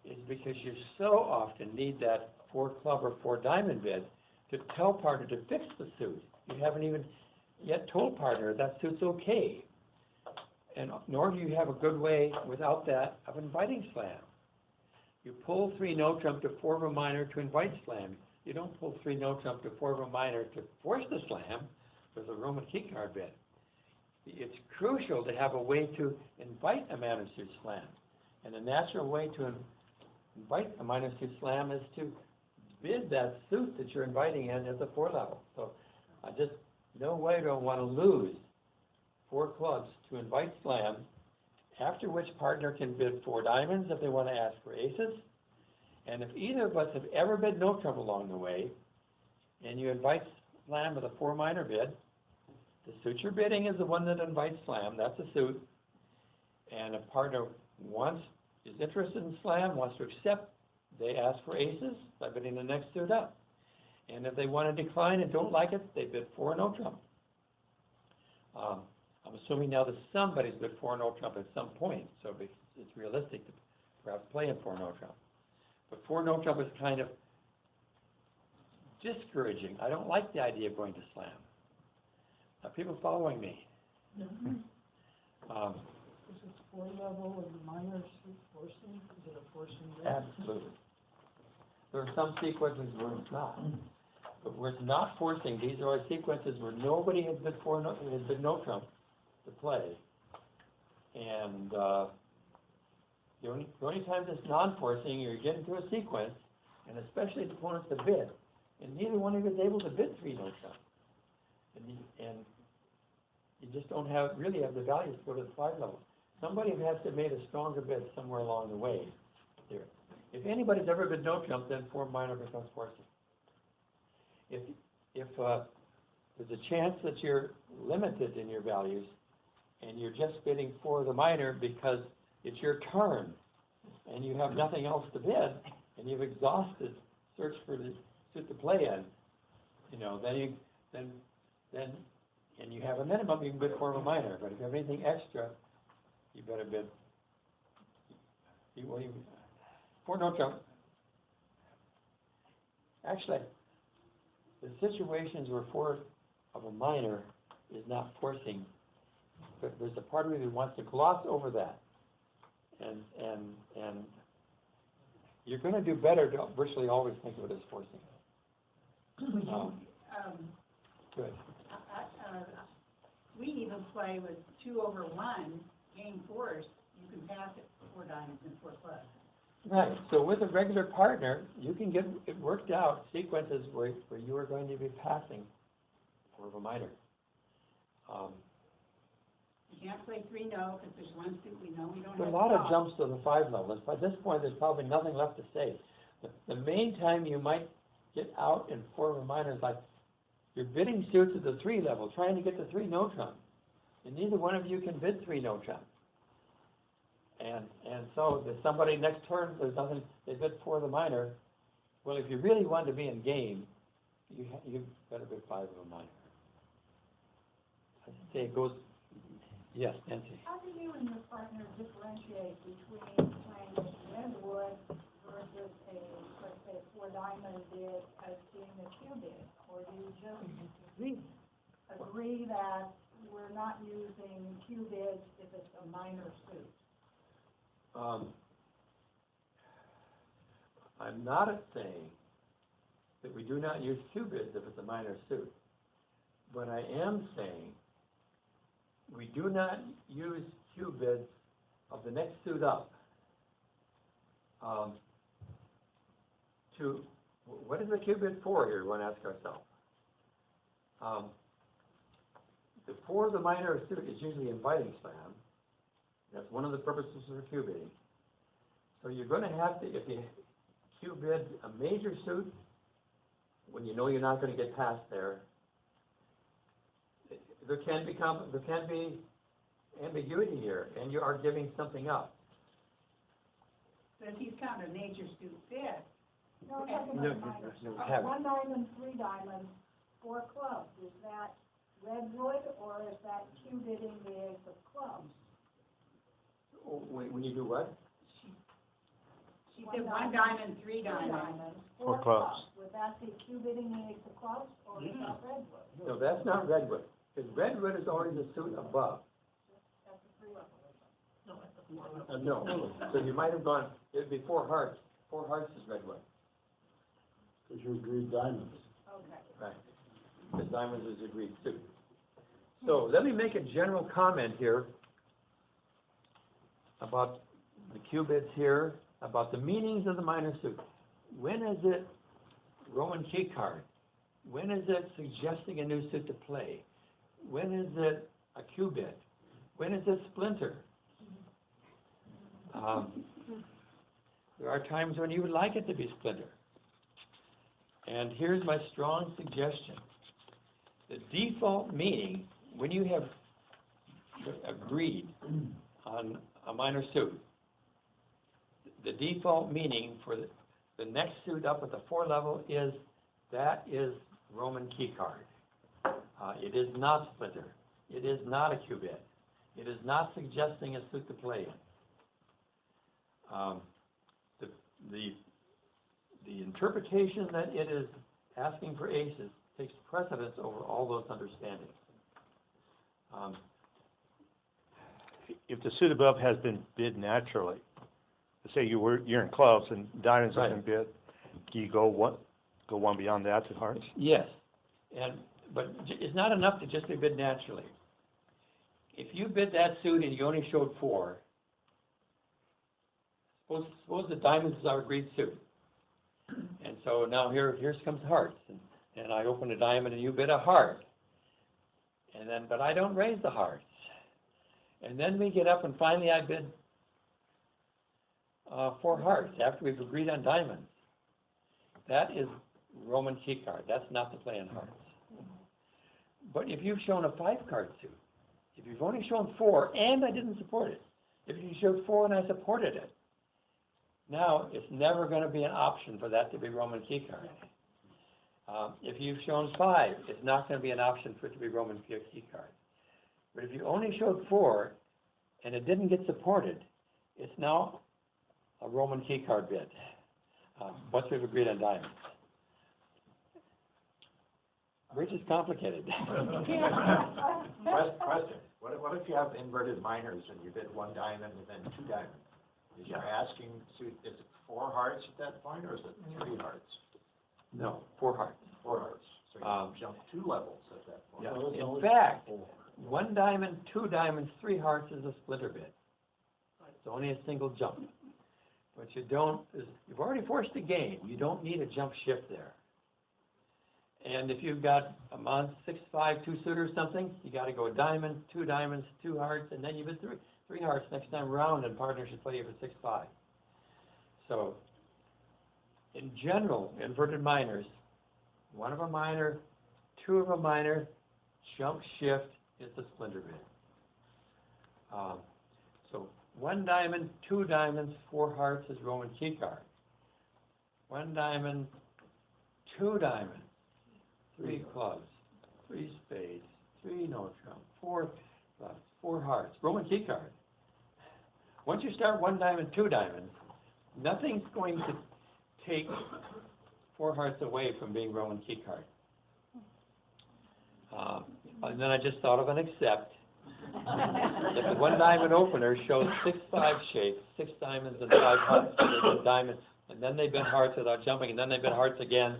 is because you so often need that 4 club or 4 diamond bid to tell partner to fix the suit. You haven't even yet told partner that suit's okay. And nor do you have a good way without that of inviting slam. You pull 3-note jump to 4 of a minor to invite slam. You don't pull 3-note jump to 4 of a minor to force the slam with a Roman key card bid. It's crucial to have a way to invite a minor suit slam. And the natural way to invite a minor suit slam is to bid that suit that you're inviting in at the 4 level. So I just, no way do I want to lose 4 clubs to invite slam, after which partner can bid 4 diamonds if they want to ask for aces. And if either of us have ever bid no trump along the way, and you invite slam with a 4 minor bid, the suit you're bidding is the one that invites slam, that's a suit. And if partner is interested in slam, wants to accept, they ask for aces by bidding the next suit up. And if they want to decline and don't like it, they bid 4 no trump. I'm assuming now that somebody's bid 4 no trump at some point, so it's realistic to perhaps play in 4 no trump. But 4 no trump is kind of discouraging. I don't like the idea of going to slam. Are people following me? Is it 4 level and minor suit forcing? Is it a forcing? Absolutely. There are some sequences where it's not. But where it's not forcing, these are sequences where nobody has bid no trump to play. And the only time it's non-forcing, you get into a sequence, and especially if the opponent's to bid, and neither one of you is able to bid 3 no trump. And you just don't really have the values to go to the 5 level. Somebody has to have made a stronger bid somewhere along the way there. If anybody's ever bid no trump, then 4 minor becomes forcing. If there's a chance that you're limited in your values, and you're just bidding 4 of the minor because it's your turn, and you have nothing else to bid, and you've exhausted search for the suit to play in, then and you have a minimum, you can bid 4 of a minor. But if you have anything extra, you better bid. 4 no trump. Actually, the situations where 4 of a minor is not forcing, but there's a part of me that wants to gloss over that, and you're going to do better to virtually always think of it as forcing. Good. We even play with 2 over 1, game force, you can pass it 4 diamonds and 4 clubs. Right, so with a regular partner, you can get it worked out, sequences where you are going to be passing 4 of a minor. You can't play 3 no, because there's 1 suit we know we don't have. There are a lot of jumps to the 5 level. By this point, there's probably nothing left to say. The main time you might get out in 4 of a minor is like you're bidding suits at the 3 level, trying to get the 3 no trump. And neither one of you can bid 3 no trump. And so if somebody next turn, there's nothing, they bid 4 of the minor. Well, if you really want to be in game, you better bid 5 of a minor. I say it goes, yes, Nancy. How do you and your partner differentiate between playing diamond bid as being a Q bid? Or do you just Agree. agree that we're not using Q bids if it's a minor suit? I'm not saying that we do not use Q bids if it's a minor suit. But I am saying we do not use Q bids of the next suit up. What is the Q bid for here, we want to ask ourselves. For the minor suit is usually inviting slam. That's one of the purposes for Q bidding. So you're going to have to, if you Q bid a major suit, when you know you're not going to get past there, there can be ambiguity here, and you are giving something up. So if he's counting a major suit bid, No, Okay. talking No, about minors. you have it. 1 diamond, 3 diamonds, 4 clubs, is that redwood or is that Q bidding the ace of clubs? When you do what? She said 1 diamond, 3 diamonds, 4 4 clubs. Would that be Q bidding the ace of clubs or is that redwood? No, that's not redwood, because redwood is already the suit above. That's a 3 level. No, so you might have gone, it'd be 4 hearts. 4 hearts is redwood. Because you agreed diamonds. Okay. Right. The diamonds is agreed suit. So let me make a general comment here about the Q bids here, about the meanings of the minor suit. When is it Roman key card? When is it suggesting a new suit to play? When is it a Q bid? When is it splinter? There are times when you would like it to be splinter. And here's my strong suggestion. The default meaning, when you have agreed on a minor suit, the default meaning for the next suit up at the 4 level is that is Roman key card. It is not splinter. It is not a Q bid. It is not suggesting a suit to play in. The interpretation that it is asking for aces takes precedence over all those understandings. If the suit above has been bid naturally, say you're in clubs and diamonds have been bid, do you go one beyond that to hearts? Yes, but it's not enough to just be bid naturally. If you bid that suit and you only showed 4, suppose the diamonds is our agreed suit. And so now here comes hearts, and I open a diamond and you bid a heart. And then, but I don't raise the hearts. And then we get up and finally I bid 4 hearts after we've agreed on diamonds. That is Roman key card. That's not the play in hearts. But if you've shown a 5-card suit, if you've only shown 4 and I didn't support it, if you showed 4 and I supported it, now it's never going to be an option for that to be Roman key card. If you've shown 5, it's not going to be an option for it to be Roman key card. But if you only showed 4 and it didn't get supported, it's now a Roman key card bid, once we've agreed on diamonds. Which is complicated. Question, what if you have inverted minors and you bid 1 diamond and then 2 diamonds? Is you're asking, is it 4 hearts at that point, or is it 3 hearts? No, 4 hearts. 4 hearts, so you jump 2 levels at that point. Yeah. In fact, 1 diamond, 2 diamonds, 3 hearts is a splinter bid. It's only a single jump. But you've already forced the game. You don't need a jump shift there. And if you've got a month, 6-5, 2 suit or something, you got to go diamond, 2 diamonds, 2 hearts, and then you bid 3 hearts next time around, and partner should play you for 6-5. So, in general, inverted minors, 1 of a minor, 2 of a minor, jump shift is the splinter bid. So 1 diamond, 2 diamonds, 4 hearts is Roman key card. 1 diamond, 2 diamonds, 3 clubs, 3 spades, 3 no trump, 4 clubs, 4 hearts, Roman key card. Once you start 1 diamond, 2 diamonds, nothing's going to take 4 hearts away from being Roman key card. And then I just thought of an except. If the 1 diamond opener shows 6-5 shapes, 6 diamonds and 5 hearts, they've been diamonds, and then they've been hearts without jumping, and then they've been hearts again.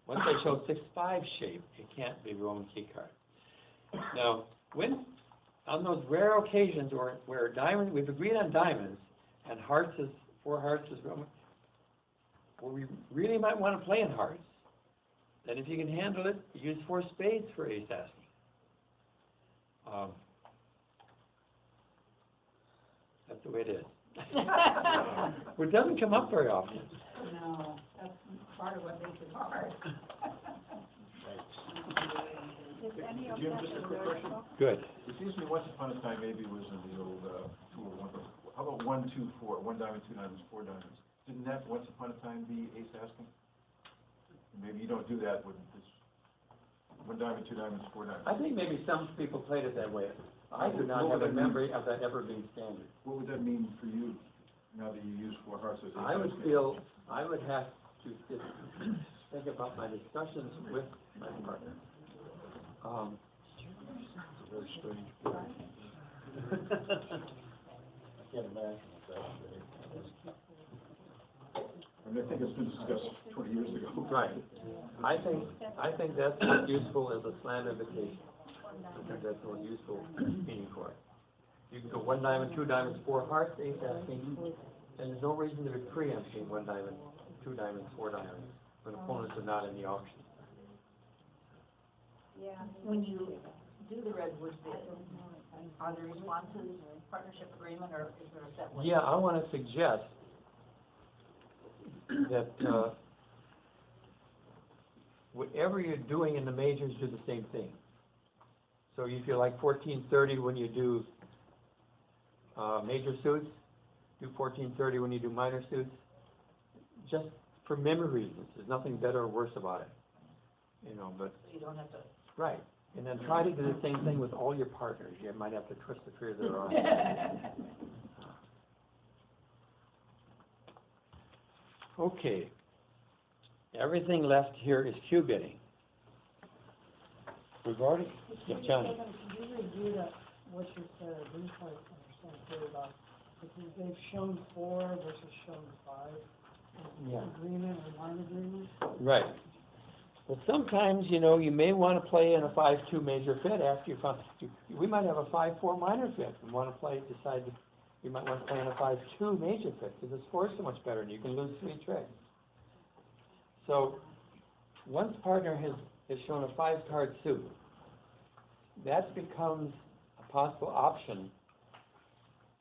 Once they show 6-5 shape, it can't be Roman key card. Now, on those rare occasions where diamonds, we've agreed on diamonds, and hearts is, 4 hearts is Roman, where we really might want to play in hearts, then if you can handle it, use 4 spades for ace asking. That's the way it is. It doesn't come up very often. No, that's part of what makes it hard. Is any of Jim, that just a in quick your question. book? Good. It seems to me once upon a time, maybe it was in the old, 2 or 1, but how about 1, 2, 4, 1 diamond, 2 diamonds, 4 diamonds? Didn't that once upon a time be ace asking? Maybe you don't do that with this, 1 diamond, 2 diamonds, 4 diamonds. I think maybe some people played it that way. I do not have a memory of that ever being standard. What would that mean for you, now that you use 4 hearts as ace I would asking? feel, I would have to think about my discussions with my partner. Very strange. I can't imagine that. I mean, I think it's been discussed 20 years ago. Right. I think that's as useful as a slam invitation. I think that's more useful meaning for it. You can go 1 diamond, 2 diamonds, 4 hearts, ace asking, and there's no reason to be preempting 1 diamond, 2 diamonds, 4 diamonds, when opponents are not in the auction. Yeah. When you do the redwood bid, are there responses, partnership agreement, or is there a set way? Yeah, I want to suggest that whatever you're doing in the majors, do the same thing. So if you're like 1430 when you do major suits, do 1430 when you do minor suits, just for memory reasons. There's nothing better or worse about it, you know. But So you don't have to. right, and then try to do the same thing with all your partners. You might have to twist the fingers that are on. Okay. Everything left here is cue bidding. We've already, yeah, Johnny. Could you review that, what you said, I didn't quite understand clear about, because they've shown 4 versus shown 5. Yeah. Agreement or non-agreement? Right. Well, sometimes, you know, you may want to play in a 5-2 major fit after you found, we might have a 5-4 minor fit and want to play, decide that you might want to play in a 5-2 major fit because the score's so much better and you can lose 3 tricks. So, once partner has shown a 5-card suit, that becomes a possible option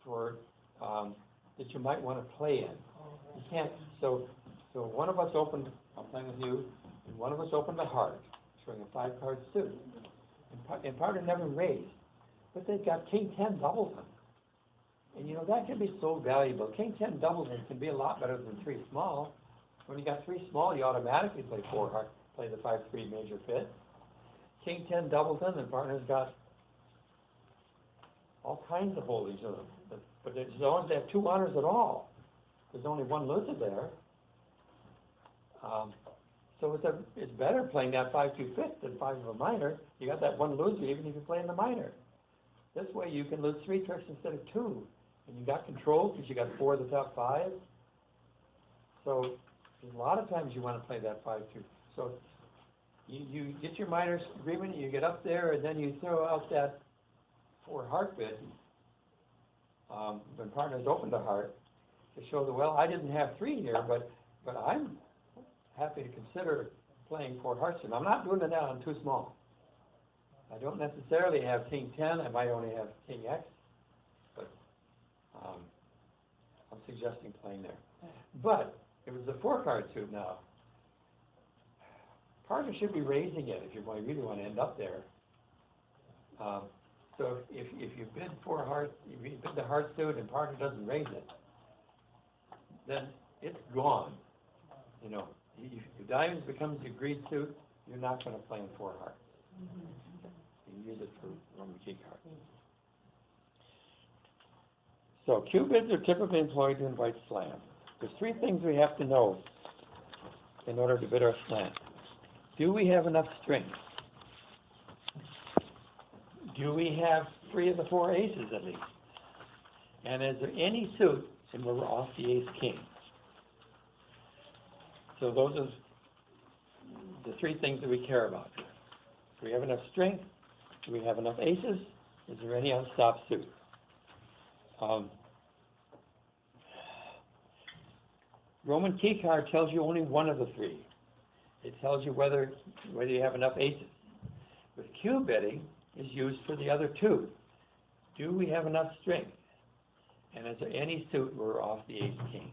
for, that you might want to play in. You can't, so one of us opened, I'm playing with you, and one of us opened a heart, showing a 5-card suit. And partner never raised, but they've got King 10 doubles them. And you know, that can be so valuable. King 10 doubles them can be a lot better than 3 small. When you got 3 small, you automatically play 4 heart, play the 5-3 major fit. King 10 doubles them, and partner's got all kinds of holdings of them. But as long as they have 2 honors at all, there's only 1 loser there. So it's better playing that 5-2 fifth than 5 of a minor. You got that 1 loser even if you play in the minor. This way you can lose 3 tricks instead of 2. And you got control because you got 4 of the top 5. So a lot of times you want to play that 5-2. So you get your minor agreement, you get up there, and then you throw out that 4 heart bid when partners opened a heart to show that, well, I didn't have 3 here, but I'm happy to consider playing 4 hearts. And I'm not doing it now on 2 small. I don't necessarily have King 10. I might only have King X, but I'm suggesting playing there. But it was a 4-card suit now. Partner should be raising it if you really want to end up there. So if you bid 4 hearts, if you bid the heart suit and partner doesn't raise it, then it's gone. You know, if diamonds becomes the agreed suit, you're not going to play in 4 hearts. You can use it for Roman key cards. So cue bids are typically employed to invite slam. There's 3 things we have to know in order to bid our slam. Do we have enough strength? Do we have 3 of the 4 aces at least? And is there any suit and we're off the ace king? So those are the 3 things that we care about. Do we have enough strength? Do we have enough aces? Is there any unstopped suit? Roman key card tells you only one of the 3. It tells you whether you have enough aces. With cube bidding is used for the other 2. Do we have enough strength? And is there any suit where we're off the ace king?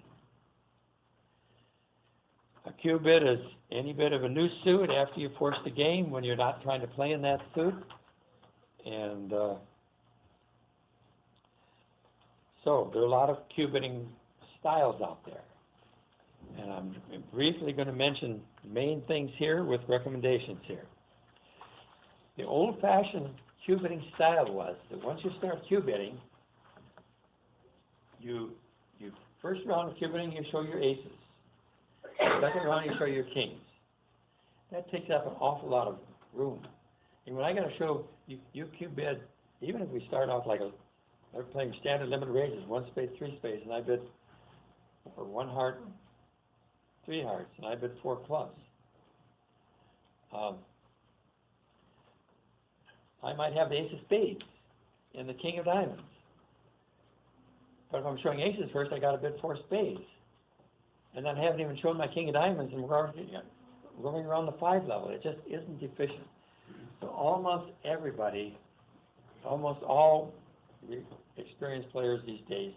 A cube bid is any bid of a new suit after you force the game when you're not trying to play in that suit. And so there are a lot of cube bidding styles out there. And I'm briefly going to mention the main things here with recommendations here. The old-fashioned cube bidding style was that once you start cube bidding, you first round of cube bidding, you show your aces. Second round, you show your kings. That takes up an awful lot of room. And when I got to show you cube bid, even if we start off like they're playing standard limited raises, 1 spade, 3 spades, and I bid for 1 heart, 3 hearts, and I bid 4 clubs. I might have the ace of spades and the king of diamonds. But if I'm showing aces first, I got to bid 4 spades. And then I haven't even shown my king of diamonds, and we're already roaming around the 5 level. It just isn't efficient. So almost everybody, almost all experienced players these days,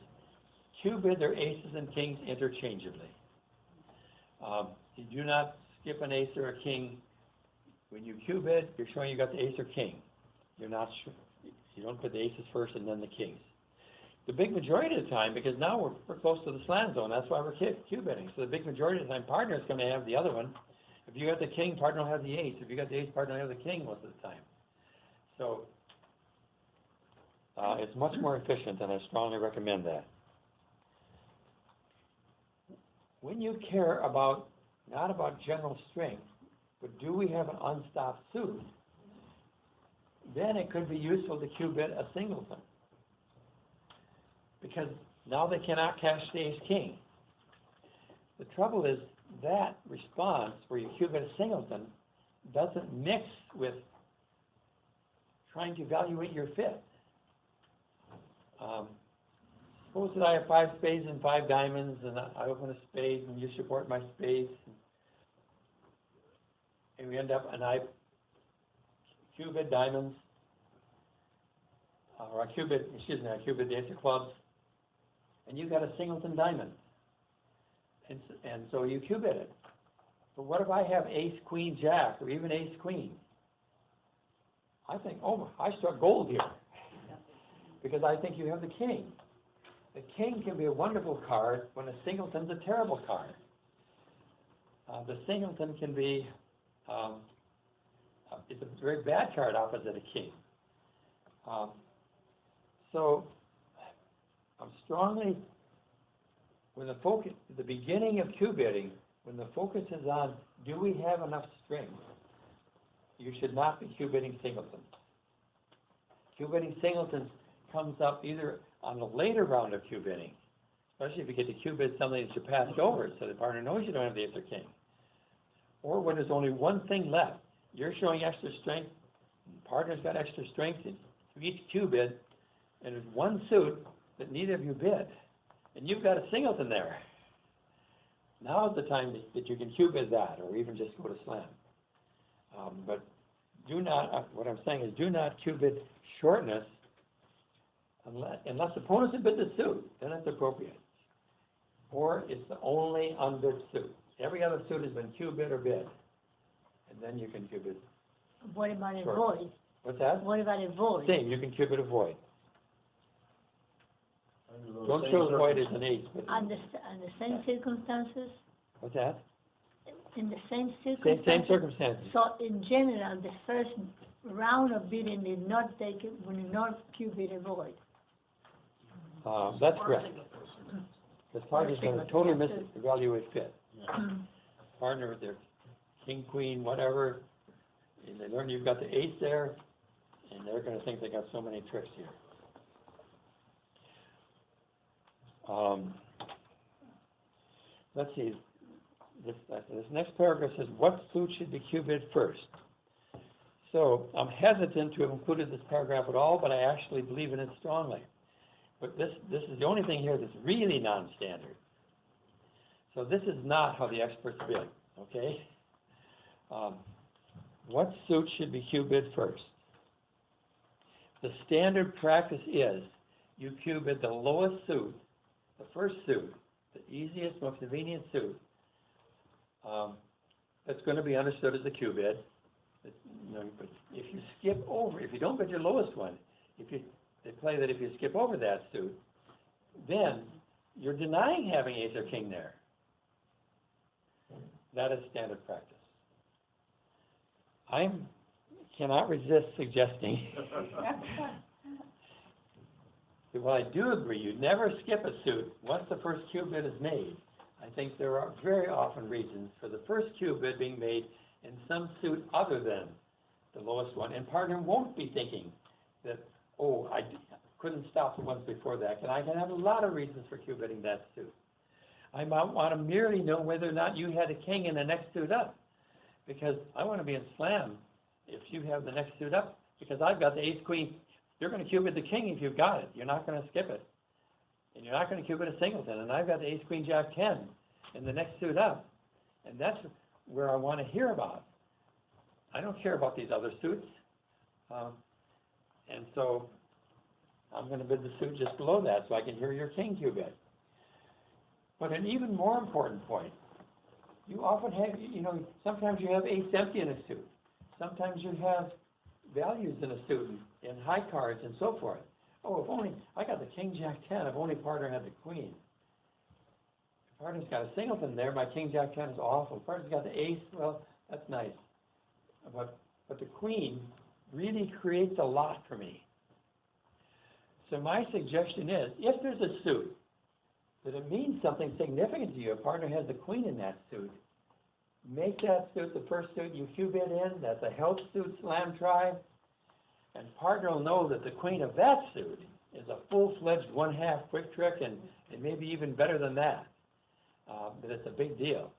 cube bid their aces and kings interchangeably. You do not skip an ace or a king. When you cube bid, you're showing you got the ace or king. You don't put the aces first and then the kings. The big majority of the time, because now we're close to the slam zone, that's why we're cube bidding. So the big majority of the time, partner is going to have the other one. If you got the king, partner will have the ace. If you got the ace, partner will have the king most of the time. So it's much more efficient, and I strongly recommend that. When you care about, not about general strength, but do we have an unstopped suit, then it could be useful to cube bid a singleton. Because now they cannot cash the ace king. The trouble is that response where you cube bid a singleton doesn't mix with trying to evaluate your fit. Suppose that I have 5 spades and 5 diamonds, and I open a spade and you support my spades, and we end up, and I cube bid diamonds, or I cube bid the ace of clubs, and you got a singleton diamond, and so you cube bid it. But what if I have ace, queen, jack, or even ace, queen? I think, oh, I struck gold here, because I think you have the king. The king can be a wonderful card when a singleton's a terrible card. The singleton can be, it's a very bad card opposite a king. So I'm strongly, when the focus, at the beginning of cube bidding, when the focus is on, do we have enough strength? You should not be cube bidding singletons. Cube bidding singletons comes up either on the later round of cube bidding, especially if you get to cube bid something that you passed over, so the partner knows you don't have the ace or king. Or when there's only one thing left, you're showing extra strength, and the partner's got extra strength in each cube bid, and there's one suit that neither of you bid, and you've got a singleton there. Now's the time that you can cube bid that, or even just go to slam. But do not, what I'm saying is do not cube bid shortness unless opponents have bid the suit, then it's appropriate. Or it's the only unbid suit. Every other suit has been cube bid or bid, and then you can cube bid. What about a Short. void? What's that? What about a void? Same, you can cube bid a void. Don't show the void as an ace. But Under the same circumstances? what's that? In the same circumstances? Same circumstances. So in general, the first round of bidding did not take it, when you not cube bid a void. That's correct. Because partners going to totally misevaluate fit. partner with their king, queen, whatever, and they learn you've got the ace there, and they're gonna think they got so many tricks here. Let's see, this next paragraph says, what suit should be Q-bid first? So I'm hesitant to have included this paragraph at all, but I actually believe in it strongly. But this is the only thing here that's really non-standard. So this is not how the experts feel, okay? What suit should be Q-bid first? The standard practice is you Q-bid the lowest suit, the first suit, the easiest, most convenient suit, that's going to be understood as a Q-bid. But if you skip over, if you don't bid your lowest one, they play that if you skip over that suit, then you're denying having ace or king there. That is standard practice. I cannot resist suggesting that while I do agree you never skip a suit once the first Q-bid is made, I think there are very often reasons for the first Q-bid being made in some suit other than the lowest one, and partner won't be thinking that, oh, I couldn't stop the ones before that, and I can have a lot of reasons for Q-bidding that suit. I might want to merely know whether or not you had a king in the next suit up, because I want to be in slam if you have the next suit up, because I've got the ace queen. You're going to Q-bid the king if you've got it. You're not going to skip it. And you're not going to Q-bid a singleton, and I've got the ace queen jack 10 in the next suit up, and that's where I want to hear about. I don't care about these other suits, and so I'm going to bid the suit just below that so I can hear your king Q-bid. But an even more important point, you often have, sometimes you have ace empty in a suit. Sometimes you have values in a suit and high cards and so forth. Oh, if only, I got the king jack 10, if only partner had the queen. If partner's got a singleton there, my king jack 10 is awful. If partner's got the ace, well, that's nice. But the queen really creates a lot for me. So my suggestion is, if there's a suit that it means something significant to you, a partner has the queen in that suit, make that suit the first suit you Q-bid in. That's a help suit slam try. And partner will know that the queen of that suit is a full-fledged one-half quick trick, and maybe even better than that. But it's a big deal.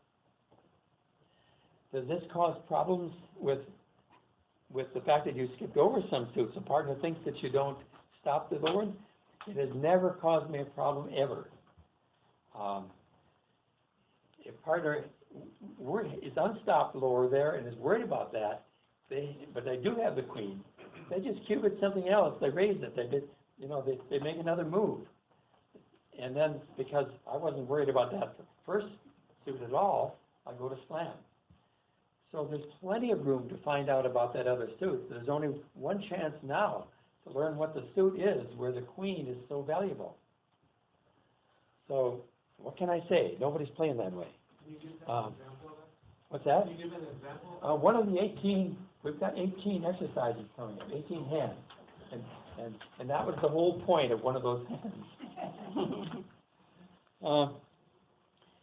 Does this cause problems with the fact that you skipped over some suits? A partner thinks that you don't stop the board. It has never caused me a problem ever. If partner is unstopped lower there and is worried about that, but they do have the queen, they just Q-bid something else. They raise it. They make another move. And then because I wasn't worried about that first suit at all, I go to slam. So there's plenty of room to find out about that other suit. There's only one chance now to learn what the suit is where the queen is so valuable. So what can I say? Nobody's playing that way. Can you give an example of that? What's that? Can you give an example? One of the 18, we've got 18 exercises coming up, 18 hands. And that was the whole point of one of those hands.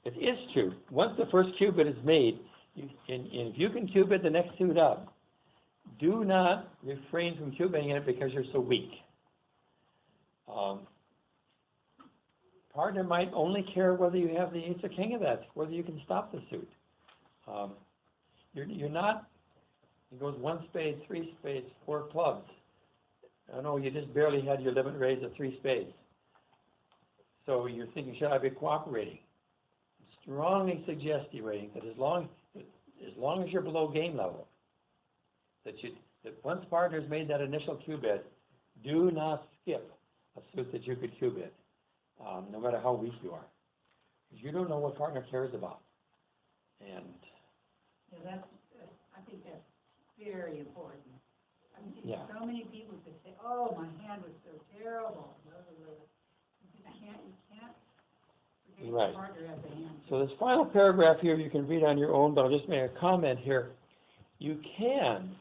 It is true. Once the first Q-bid is made, and if you can Q-bid the next suit up, do not refrain from Q-bidding it because you're so weak. Partner might only care whether you have the ace or king of that, whether you can stop the suit. You're not, it goes 1 spade, 3 spades, 4 clubs. I know you just barely had your limit raise of 3 spades. So you're thinking, should I be cooperating? Strongly suggest you, rating, that as long as you're below game level, that once partner's made that initial Q-bid, do not skip a suit that you could Q-bid, no matter how weak you are. Because you don't know what partner cares about. And Yeah, I think that's very important. I mean, Yeah. so many people could say, oh, my hand was so terrible. You can't forget Right. your partner has a hand. so this final paragraph here you can read on your own, but I'll just make a comment here. You can,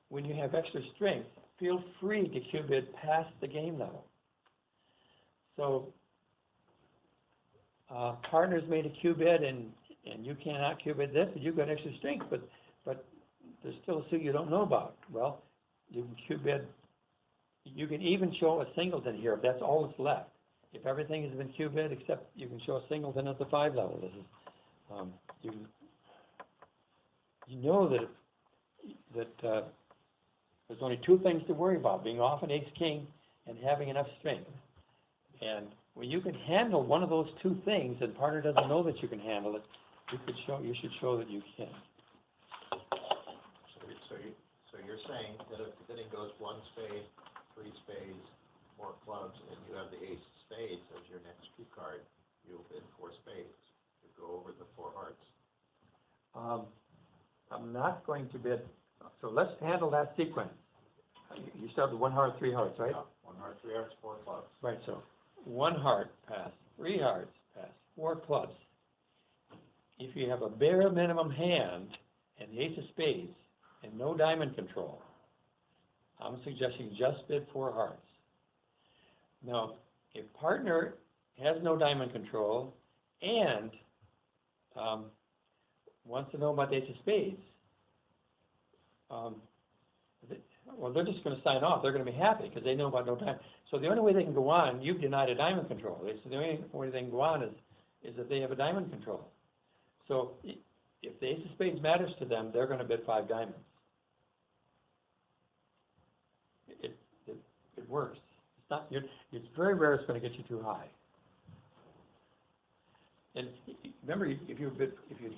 when you have extra strength, feel free to Q-bid past the game level. So partners made a Q-bid and and you cannot cube bid this, but you've got extra strength, but there's still a suit you don't know about. Well, you can cube bid, you can even show a singleton here if that's all that's left. If everything has been cube bid except you can show a singleton at the 5 level. This is, you know that there's only 2 things to worry about: being off an ace-king and having enough strength. And when you can handle one of those 2 things, and partner doesn't know that you can handle it, you should show that you can. So you're saying that if the bidding goes 1 spade, 3 spades, 4 clubs, and you have the ace of spades as your next cue card, you'll bid 4 spades to go over the 4 hearts. I'm not going to bid, so let's handle that sequence. You start with 1 heart, 3 hearts, right? Yeah, 1 heart, 3 hearts, 4 clubs. Right, so 1 heart, pass, 3 hearts, pass, 4 clubs. If you have a bare minimum hand and the ace of spades and no diamond control, I'm suggesting just bid 4 hearts. Now, if partner has no diamond control and wants to know about the ace of spades, well, they're just going to sign off. They're going to be happy because they know about no diamond. So the only way they can go on, you've denied a diamond control. So the only way they can go on is if they have a diamond control. So if the ace of spades matters to them, they're going to bid 5 diamonds. It works. It's not. It's very rare it's going to get you too high. And remember, if you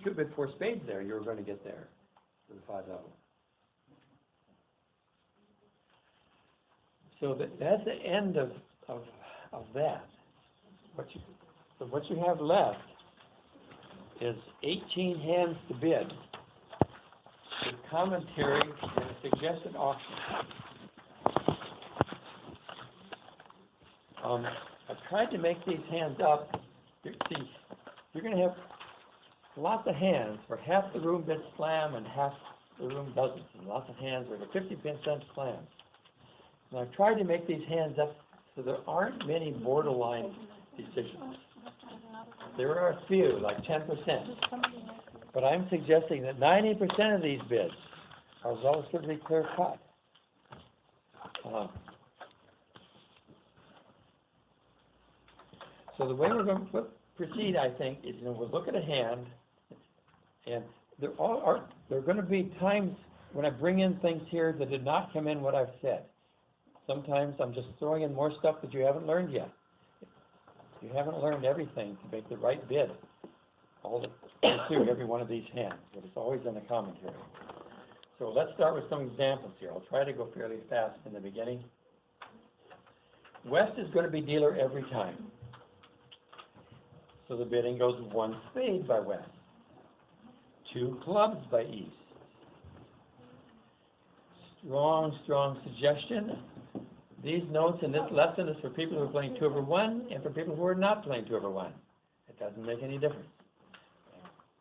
could bid 4 spades there, you were going to get there to the 5 level. So that's the end of that. So what you have left is 18 hands to bid with commentary and a suggested auction. I've tried to make these hands up. See, you're going to have lots of hands where half the room bids slam and half the room doesn't. And lots of hands where the 50% slams. And I've tried to make these hands up so there aren't many borderline decisions. There are a few, like 10%. But I'm suggesting that 90% of these bids are relatively clear-cut. So the way we're going to proceed, I think, is we'll look at a hand, and there are going to be times when I bring in things here that did not come in what I've said. Sometimes I'm just throwing in more stuff that you haven't learned yet. You haven't learned everything to make the right bid, all the through every one of these hands, but it's always in the commentary. So let's start with some examples here. I'll try to go fairly fast in the beginning. West is going to be dealer every time. So the bidding goes 1 spade by West, 2 clubs by East. Strong suggestion. These notes in this lesson is for people who are playing 2/1 and for people who are not playing 2/1. It doesn't make any difference.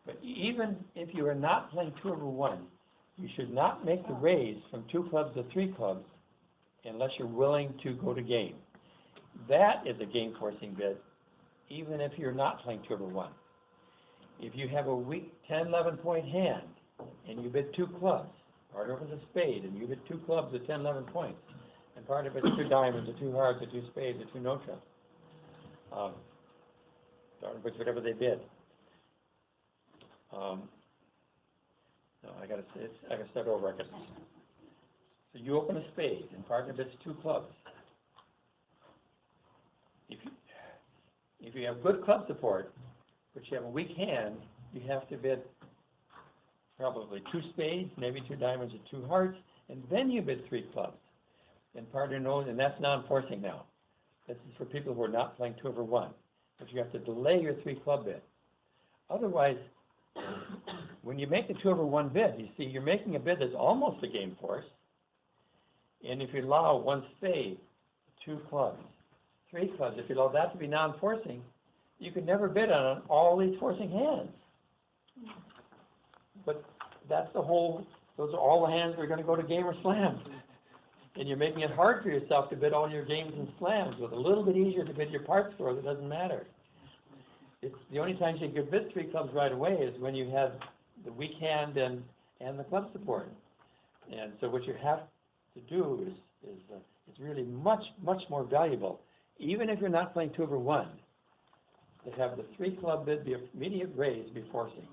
But even if you are not playing 2/1, you should not make the raise from 2 clubs to 3 clubs unless you're willing to go to game. That is a game-forcing bid, even if you're not playing 2/1. If you have a weak 10, 11-point hand and you bid 2 clubs, part of it's a spade, and you bid 2 clubs at 10, 11 points, and part of it's 2 diamonds, or 2 hearts, or 2 spades, or 2 no-trump. Part of it's whatever they bid. No, I gotta start over. So you open a spade, and partner bids 2 clubs. If you have good club support, but you have a weak hand, you have to bid probably 2 spades, maybe 2 diamonds, or 2 hearts, and then you bid 3 clubs. And partner knows, and that's non-forcing now. This is for people who are not playing 2/1. But you have to delay your 3 club bid. Otherwise, when you make the 2/1 bid, you see you're making a bid that's almost a game force. And if you allow 1 spade, 2 clubs, 3 clubs, if you allow that to be non-forcing, you could never bid on all these forcing hands. But that's those are all the hands that are going to go to game or slam. And you're making it hard for yourself to bid all your games and slams, with a little bit easier to bid your parts for that doesn't matter. it's, the only times you can bid three clubs right away is when you have the weak hand and the club support. And so what you have to do is it's really much more valuable, even if you're not playing 2/1, to have the three club bid, the immediate raise be forcing.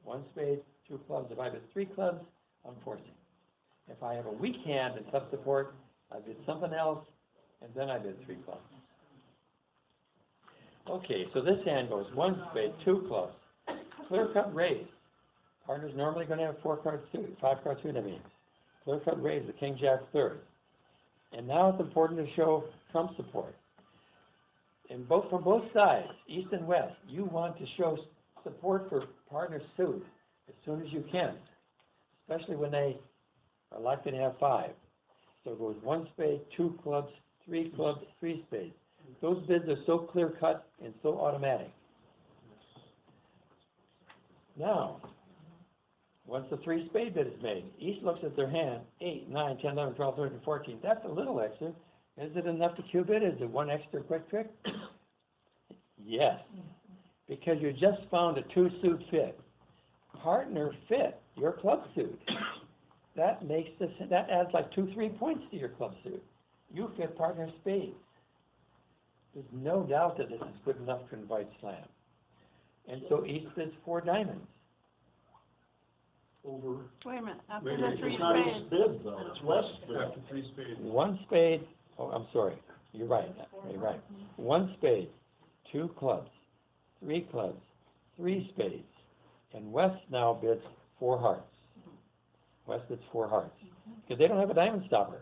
One spade, two clubs. If I bid three clubs, I'm forcing. If I have a weak hand and club support, I bid something else, and then I bid three clubs. Okay, so this hand goes one spade, two clubs, clear cut raise. Partner's normally going to have 4-card suit, 5-card suit, I mean. Clear cut raise, the king jack third. And now it's important to show trump support. And from both sides, east and west, you want to show support for partner's suit as soon as you can, especially when they are likely to have 5. So it goes one spade, two clubs, three clubs, three spades. Those bids are so clear cut and so automatic. Now, once the three spade bid is made, each looks at their hand, 8, 9, 10, 11, 12, 13, 14. That's a little extra. Is it enough to cube it? Is it one extra quick trick? Yes, because you just found a 2-suit fit. Partner fit your club suit. That makes this, that adds like 2-3 points to your club suit. You fit partner spades. There's no doubt that this is good enough to invite slam. And so each bids 4 diamonds. Over. Wait a minute, after Wait, the 3 it's not spades. East bid though, it's West bid. After 3 spades. One spade, oh, I'm sorry, you're right, you're right. One spade, 2 clubs, 3 clubs, 3 spades, and West now bids 4 hearts. West bids 4 hearts, because they don't have a diamond stopper.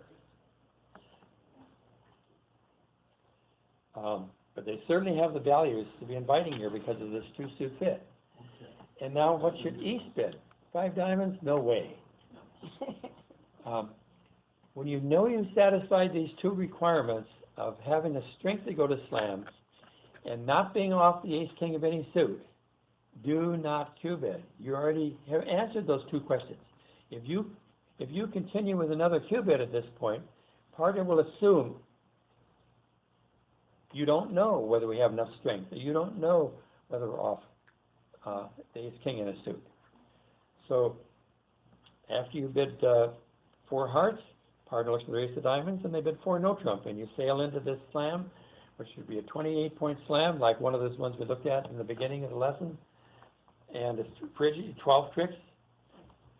But they certainly have the values to be inviting here because of this 2-suit fit. And now what should East bid? 5 diamonds? No way. When you know you've satisfied these 2 requirements of having the strength to go to slam and not being off the ace king of any suit, do not cube bid. You already have answered those 2 questions. If you continue with another cube bid at this point, partner will assume you don't know whether we have enough strength, or you don't know whether we're off the ace king in a suit. So after you bid 4 hearts, partner looks at the ace of diamonds, and they bid 4 no trump, and you sail into this slam, which should be a 28-point slam, like one of those ones we looked at in the beginning of the lesson, and it's 12 tricks,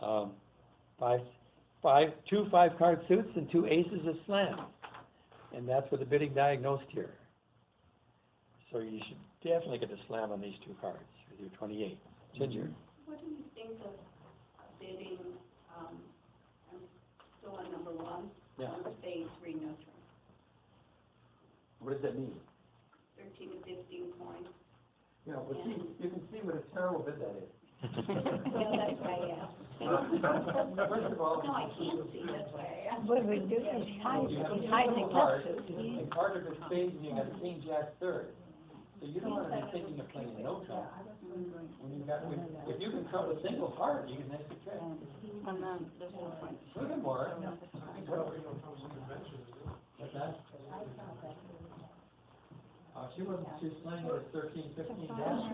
2 5-card suits, and 2 aces of slam, and that's what the bidding diagnosed here. So you should definitely get a slam on these 2 cards with your 28. Ginger. What do you think of bidding, I'm still on number 1, Yeah. number spade, 3 no trump, What does that mean? 13 to 15 points. Yeah, well, see, you can see what a terrible bid that is. Well, that's why I asked. First of all, No, I can't see, that's why I asked. What we do is hide, you have we hide the two club cards, suit. and part of the spades, and you got a king jack third. So you don't want to be thinking of playing a no trump. When you got, if you can trump a single heart, you can make the trick. And then there's no point. Furthermore, what's that? She was playing it at 13, 15 dash.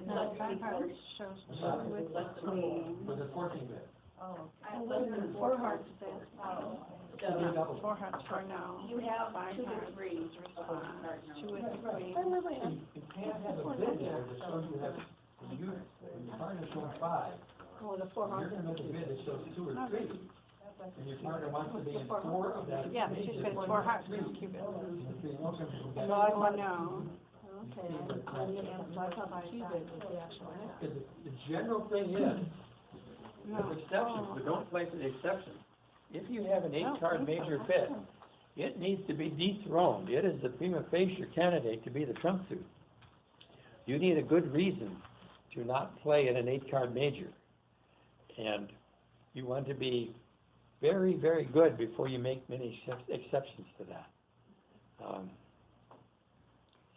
No, 5 hearts shows 2 with the queen. With a 14 bit. Oh, And then 4 hearts bids. 4 hearts for no. You have 5 2 to hearts 3. response, 2 with the queen. You can't have a bid there that shows you have, when your partner's showing 5, Oh, the 4 you're hearts. gonna make a bid that shows 2 or 3. And your partner wants to be in 4 of that. Yeah, but she's been 4 hearts, Three. cube it. The three no trumps will get- So I want no. Okay, so I thought the cubit was the actual answer. Because the general thing is, No. with exceptions, but don't play for the exceptions. If you have an 8-card major bid, it needs to be dethroned. It is the prima facie candidate to be the trump suit. You need a good reason to not play in an 8-card major. And you want to be very, very good before you make many exceptions to that.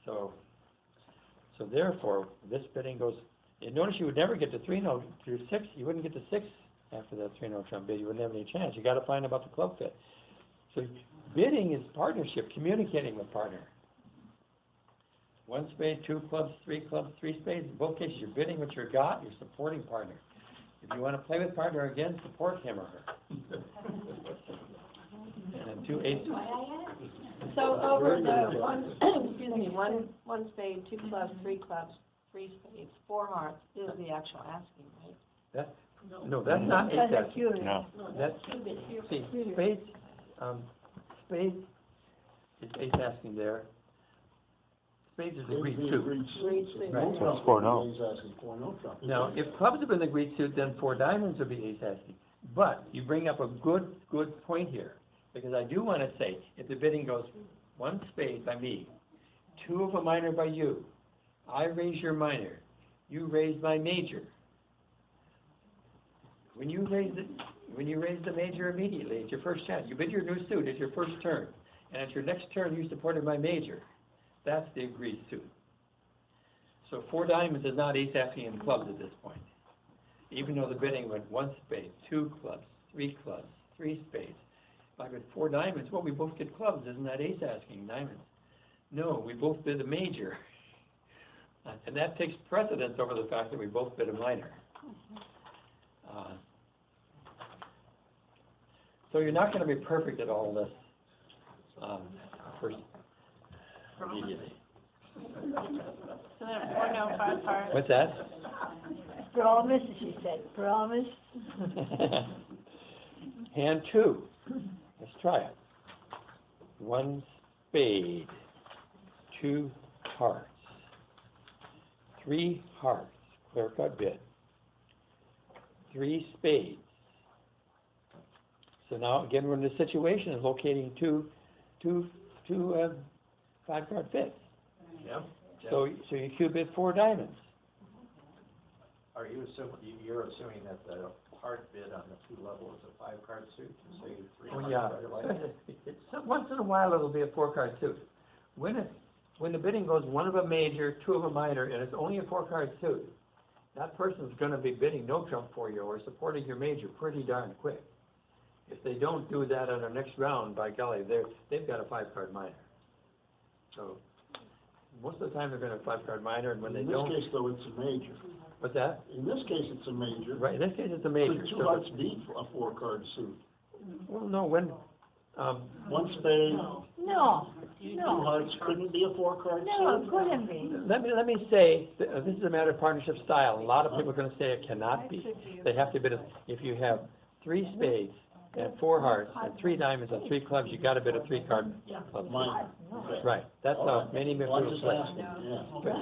So therefore, this bidding goes, and notice you would never get to 3 no, to 6, you wouldn't get to 6 after that 3 no trump bid, you wouldn't have any chance. You gotta find about the club fit. So bidding is partnership, communicating with partner. one spade, two clubs, three spades. In both cases, you're bidding what you've got, your supporting partner. If you want to play with partner again, support him or her. And then two aces. So over the one spade, two clubs, three spades, four hearts is the actual asking, right? That, no, that's not ace That's a asking. curious. No. That's, see, spades, spades is ace asking there. Spades is agreed suit. Right. So it's 4-0. Now, if clubs have been agreed suit, then four diamonds would be ace asking. But you bring up a good point here, because I do want to say, if the bidding goes one spade by me, two of a minor by you, I raise your minor, you raise my major. When you raise the major immediately, it's your first chance. You bid your new suit, it's your first turn. And at your next turn, you supported my major. That's the agreed suit. So four diamonds is not ace asking in clubs at this point. Even though the bidding went one spade, two clubs, three spades. If I bid four diamonds, well, we both get clubs, isn't that ace asking diamonds? No, we both bid a major. And that takes precedence over the fact that we both bid a minor. So you're not going to be perfect at all this first immediately. So then 4-0, 5 hearts. What's that? Promise, she said, promise. Hand two. Let's try it. One spade, two hearts, three hearts, clear cut bid, three spades. So now again we're in the situation of locating two 5-card fifths. Jim? So you cue bid four diamonds. Are you you're assuming that the hard bid on the two level is a 5-card suit, so you three Well, cards yeah, right away? once in a while it'll be a 4-card suit. When the bidding goes one of a major, two of a minor, and it's only a 4-card suit, that person's going to be bidding no trump for you or supporting your major pretty darn quick. If they don't do that on their next round, by golly, they've got a 5-card minor. So most of the time they're going to have a 5-card minor, and when they don't. In this case, though, it's a major. What's that? In this case, it's a major. Right. In this case, it's a major. Could two hearts beat a 4-card suit? Well, no. When One spade, No, two no, hearts couldn't be a 4-card no, suit? it couldn't be. let me say this is a matter of partnership style. A lot of people are going to say it cannot be. They have to bid if you have three spades and four hearts and three diamonds and three clubs, you got to bid a 3-card club. Minor. Okay. Right. That's how many Well, I'm people just play. asking, yeah. But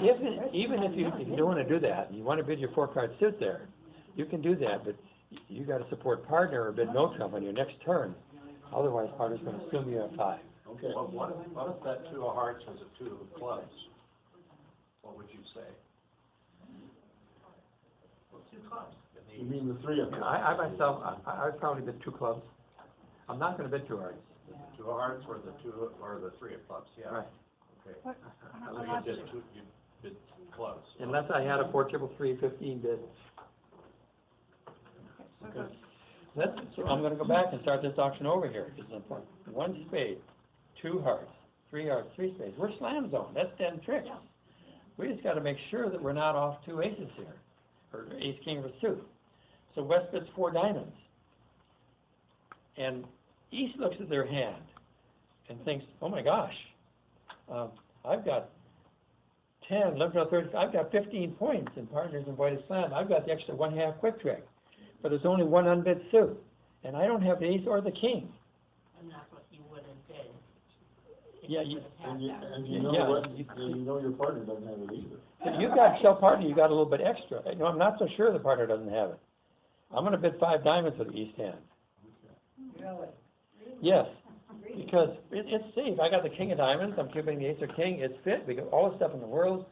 even if you don't want to do that, and you want to bid your 4-card suit there, you can do that, but you got to support partner or bid no trump on your next turn. Otherwise, partner's going to assume you have 5. Okay. Well, what if that 2 of hearts was a 2 of clubs? What would you say? Two clubs. You mean the 3 of them? I myself, I'd probably bid 2 clubs. I'm not going to bid 2 hearts. The 2 of hearts or the 2 or the 3 of clubs? Yeah. Right. Okay. What- So you did you did clubs. Unless I had a 4 triple 3 15 bid. Okay. So I'm going to go back and start this auction over here. It's important. 1 spade, 2 hearts, 3 hearts, 3 spades. We're slam zone. That's 10 tricks. We just got to make sure that we're not off 2 aces here, or ace king of a suit. So West bids 4 diamonds. And East looks at their hand and thinks, oh my gosh, I've got 10, 11, 12, 13, I've got 15 points in partners and white slam. I've got the extra 1/2 quick trick. But there's only 1 unbid suit. And I don't have the ace or the king. And that's what you would have bid. Yeah, And you know Yeah. what, and you know your partner doesn't have it either. if you got shell partner, you got a little bit extra. You know, I'm not so sure the partner doesn't have it. I'm going to bid 5 diamonds for the East hand. Really? Yes, because it's safe. I got the king of diamonds. I'm keeping the ace or king. It's fit. We got all the stuff in the world.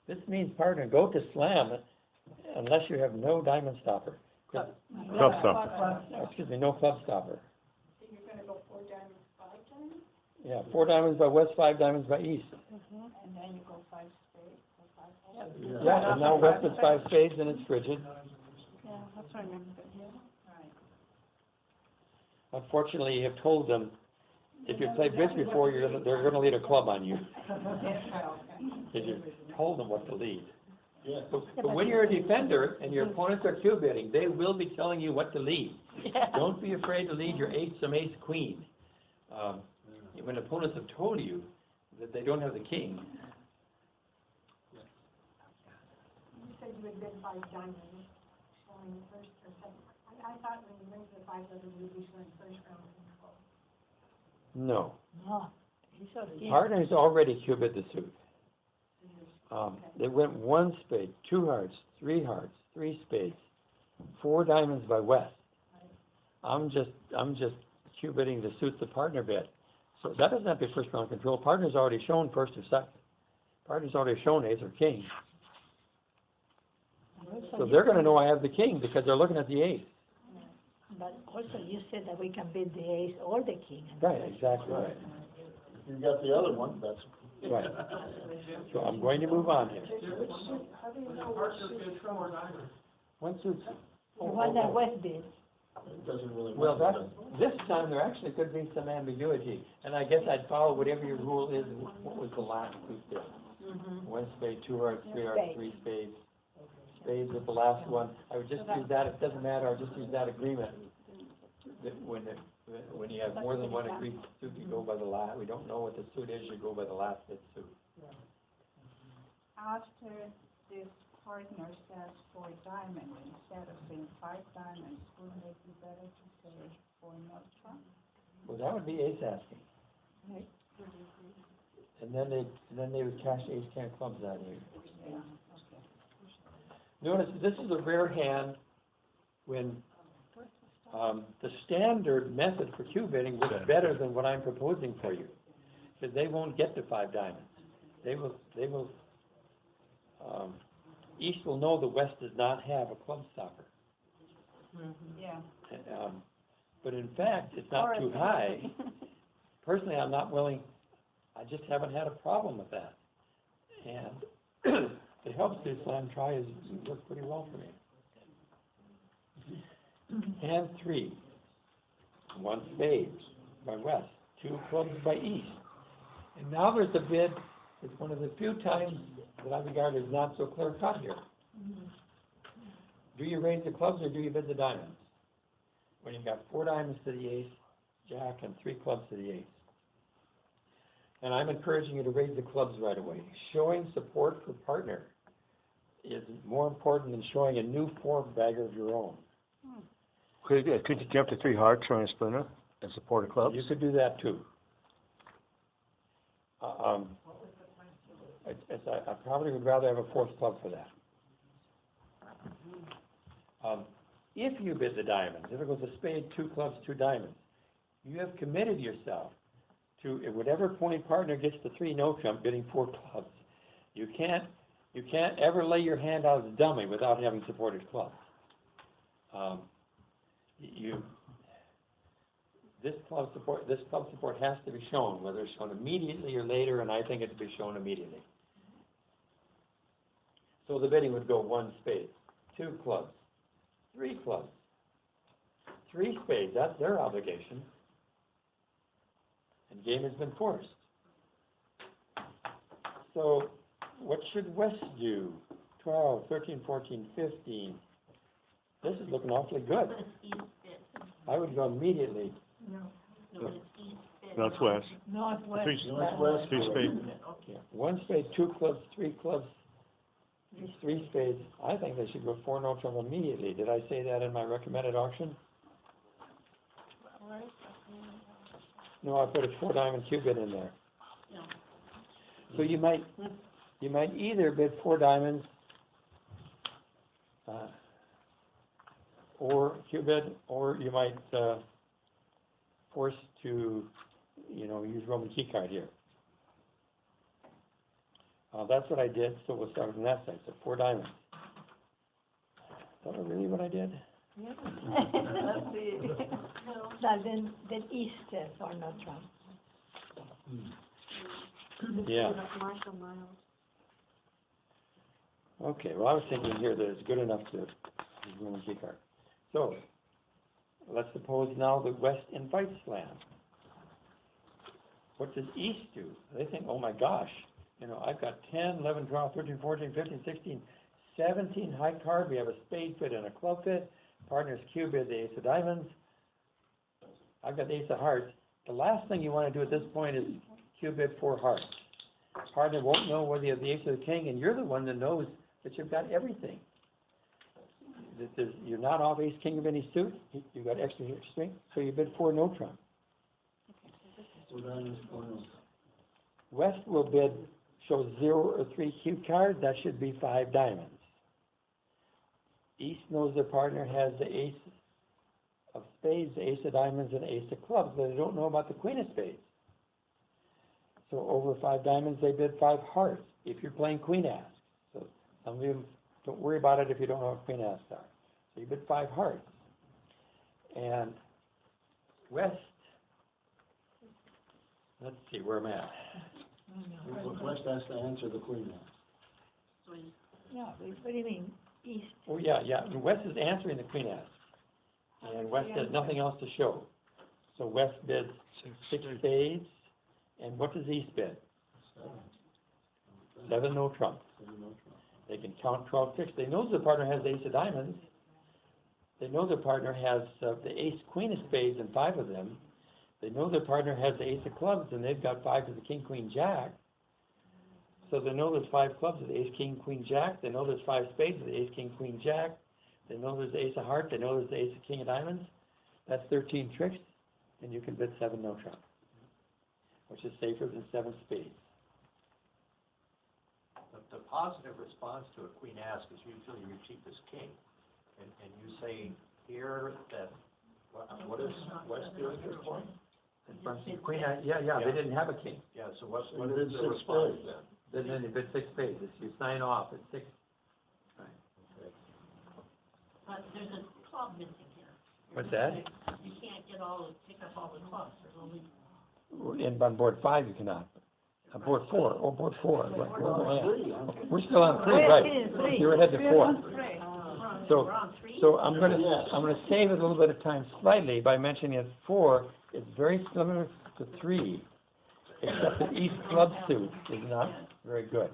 This means partner, go to slam unless you have no diamond stopper. Club stopper. Excuse me, no club stopper. So you're gonna go 4 diamonds, 5 diamonds, Yeah, 4 diamonds by West, 5 diamonds by East. and then you go 5 spades, go 5 hearts. Yeah. Yeah, and now West is 5 spades and it's frigid. Yeah, that's what I remember, yeah. Unfortunately, you have told them, if you play bridge before, they're gonna lead a club on you. because you told them what to lead. Yeah. But when you're a defender and your opponents are cube bidding, they will be telling you what to lead. Don't be afraid to lead your some ace queen. When opponents have told you that they don't have the king, You said you had bid 5 diamonds, showing first or second. I thought when you went to the 5 letter, you'd be showing first round control. no. No, he's already. Partners already cube bid the suit. They went 1 spade, 2 hearts, 3 hearts, 3 spades, 4 diamonds by West. I'm just cube bidding the suit the partner bid. So that doesn't have to be first round control. Partner's already shown first or second. Partner's already shown ace or king. So they're gonna know I have the king because they're looking at the ace. But also you said that we can bid the ace or the king. Right, exactly right. If you got the other one, that's. Right. So I'm going to move on here. One suit. The one that West bid. It doesn't really. Well, matter. this time there actually could be some ambiguity, and I guess I'd follow whatever your rule is. What was the last suit there? 1 spade, 2 hearts, 3 hearts, 3 spades. Spades was the last one. I would just use that. If it doesn't matter, I'll just use that agreement. That when you have more than one agreed suit, you go by the last. We don't know what the suit is. You go by the last bid suit. After this partner says 4 diamonds, instead of saying 5 diamonds, wouldn't it be better to say 4 no trump? Well, that would be ace asking. Right. And then they would cash ace 10 clubs that way. Yeah, okay. Notice this is a rare hand when the standard method for cube bidding was better than what I'm proposing for you, because they won't get to 5 diamonds. They will. East will know the West does not have a club stopper. Yeah. But in fact, it's not too high. Personally, I'm not willing. I just haven't had a problem with that, and it helps the slam try has worked pretty well for me. Hand 3, 1 spade by West, 2 clubs by East. And now there's a bid. It's one of the few times that I regard as not so clear cut here. Do you raise the clubs or do you bid the diamonds? When you've got 4 diamonds to the ace, jack, and 3 clubs to the ace. And I'm encouraging you to raise the clubs right away. Showing support for partner is more important than showing a new 4-bagger of your own. Could you jump to 3 hearts showing a splinter and support a club? You could do that too. I probably would rather have a 4th club for that. If you bid the diamonds, if it goes a spade, 2 clubs, 2 diamonds, you have committed yourself to, at whatever point partner gets the 3 no trump, bidding 4 clubs. You can't ever lay your hand out as a dummy without having supported clubs. This club support has to be shown, whether it's shown immediately or later, and I think it to be shown immediately. So the bidding would go 1 spade, 2 clubs, 3 clubs, 3 spades. That's their obligation. And game has been forced. So what should West do? 12, 13, 14, 15. This is looking awfully good. I would go immediately. No, it's West. Northwest. 3 spades. Yeah. 1 spade, 2 clubs, 3 clubs, 3 spades. I think they should go 4 no trump immediately. Did I say that in my recommended auction? No, I put a 4 diamond cube bid in there. So you might either bid 4 diamonds or cube bid, or you might force to, use Roman key card here. That's what I did, so we'll start from that side. So 4 diamonds. Is that really what I did? Yeah. Now then East for no trump. Yeah. Okay, well, I was thinking here that it's good enough to use Roman key card. So, let's suppose now that West invites slam. What does East do? They think, oh my gosh, You know, I've got 10, 11, 12, 13, 14, 15, 16, 17 high card. We have a spade fit and a club fit. Partner's cue bid the ace of diamonds. I've got the ace of hearts. The last thing you want to do at this point is cue bid 4 hearts. Partner won't know whether you have the ace or the king, and you're the one that knows that you've got everything. You're not off ace king of any suit. You've got extra strength, so you bid 4 no trump. West will bid, show 0 or 3 cue cards. That should be 5 diamonds. East knows their partner has the ace of spades, the ace of diamonds, and the ace of clubs, but they don't know about the queen of spades. So over 5 diamonds, they bid 5 hearts, if you're playing queen ass. So some of you don't worry about it if you don't know what queen ass are. So you bid 5 hearts. And West, let's see, where am I at? West has to answer the queen ass. Yeah, what do you mean, east? Oh, yeah, and West is answering the queen ass. And West has nothing else to show. So West bids 6 spades, and what does East bid? 7 no trump. They can count 12 tricks. They know their partner has the ace of diamonds. They know their partner has the ace queen of spades and 5 of them. They know their partner has the ace of clubs, and they've got 5 to the king, queen, jack. So they know there's 5 clubs with the ace, king, queen, jack. They know there's 5 spades with the ace, king, queen, jack. They know there's the ace of hearts. They know there's the ace of king of diamonds. That's 13 tricks, and you can bid 7 no trump, which is safer than 7 spades. The positive response to a queen ask is usually your cheapest king. And you say here that, what is West doing this point? Queen, yeah, they didn't have a king. Yeah, so what They is did the 6 response spades. then? Then they bid 6 spades. You sign off at 6. There's a club missing here. What's that? You can't pick up all the clubs, there's only. On board 5, you cannot. On board 4, board 4. We're We're still on 3, We're right? still in 3. You're ahead to 4. So, We're on 3? so I'm gonna save a little bit of time slightly by mentioning that 4 is very similar to 3, except that East club suit is not very good.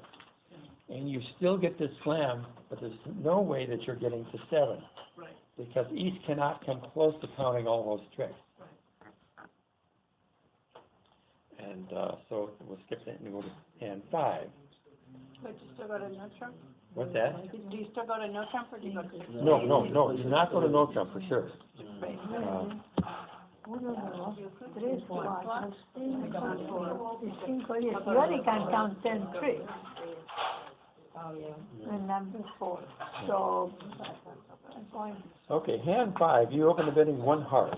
And you still get this slam, but there's no way that you're getting to 7. Right. Because East cannot come close to counting all those tricks. And, so we'll skip that and go to hand 5. But you still go to no trump? What's that? Do you still go to no trump, or do you go to 6 spades? No, do not go to no trump for sure. Spades. You only can count 10 tricks. And number 4, so, I'm going, Okay, hand 5, you open the bidding 1 heart.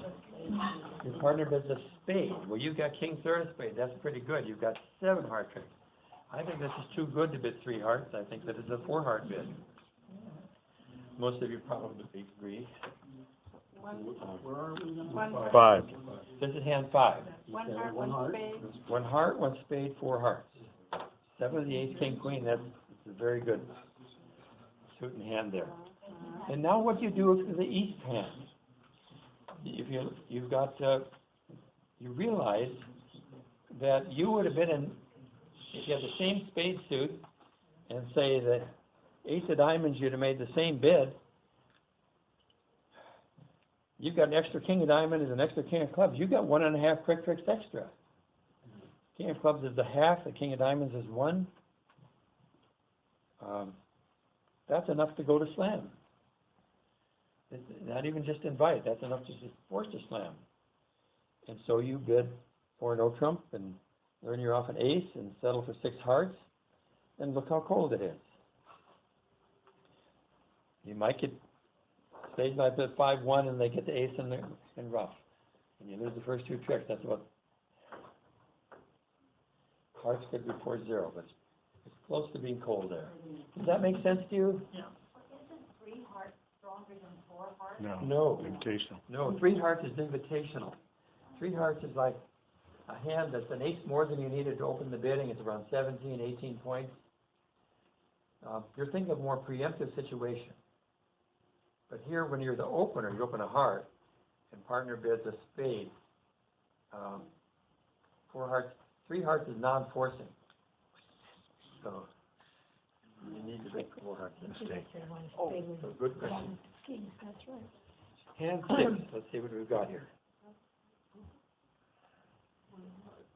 Your partner bids a spade. Well, you've got king, third of spade. That's pretty good. You've got 7 heart tricks. I think this is too good to bid 3 hearts. I think that is a 4 heart bid. Most of you probably agree. One 5. This is hand 5. One heart, one spade. 1 heart, 1 spade, 4 hearts. 7 of the ace, king, queen. That's a very good suit in hand there. And now what you do to the east hand? If you've got, you realize that you would have been in, if you have the same spade suit, and say the ace of diamonds, you'd have made the same bid. You've got an extra king of diamonds and an extra king of clubs. You've got 1.5 quick tricks extra. King of clubs is the half, the king of diamonds is 1. That's enough to go to slam. It's not even just invite, that's enough to just force a slam. And so you bid 4 no trump and learn you're off an ace and settle for 6 hearts, and look how cold it is. You might get, spades might bid 5-1 and they get the ace in rough. And you lose the first 2 tricks, that's what, hearts could be 4-0, but it's close to being cold there. Does that make sense to you? Yeah. Isn't 3 hearts stronger than 4 hearts? No. Invitational. No, 3 hearts is invitational. 3 hearts is like a hand that's an ace more than you needed to open the bidding. It's around 17, 18 points. You're thinking of a more preemptive situation. But here, when you're the opener, you open a heart, and partner bids a spade. 4 hearts, 3 hearts is non-forcing. So, you need to make more mistake. Oh, So good question. kings, that's right. Hand six, let's see what we've got here.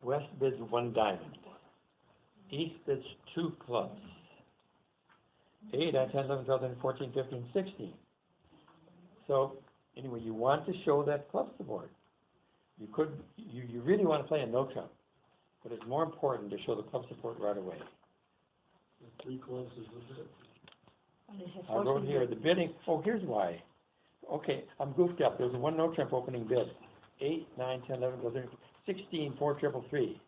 West bids 1 diamond. East bids 2 clubs. 8, 9, 10, 11, 12, 13, 14, 15, 16. So, anyway, you want to show that club support. You really want to play a no trump, but it's more important to show the club support right away. 3 clubs is the bid. And it has I wrote 14 here, bids. the bidding, oh, here's why. Okay, I'm goofed up, there's a 1 no trump opening bid. 8, 9, 10, 11, 12, 13, 16, 4, triple 3.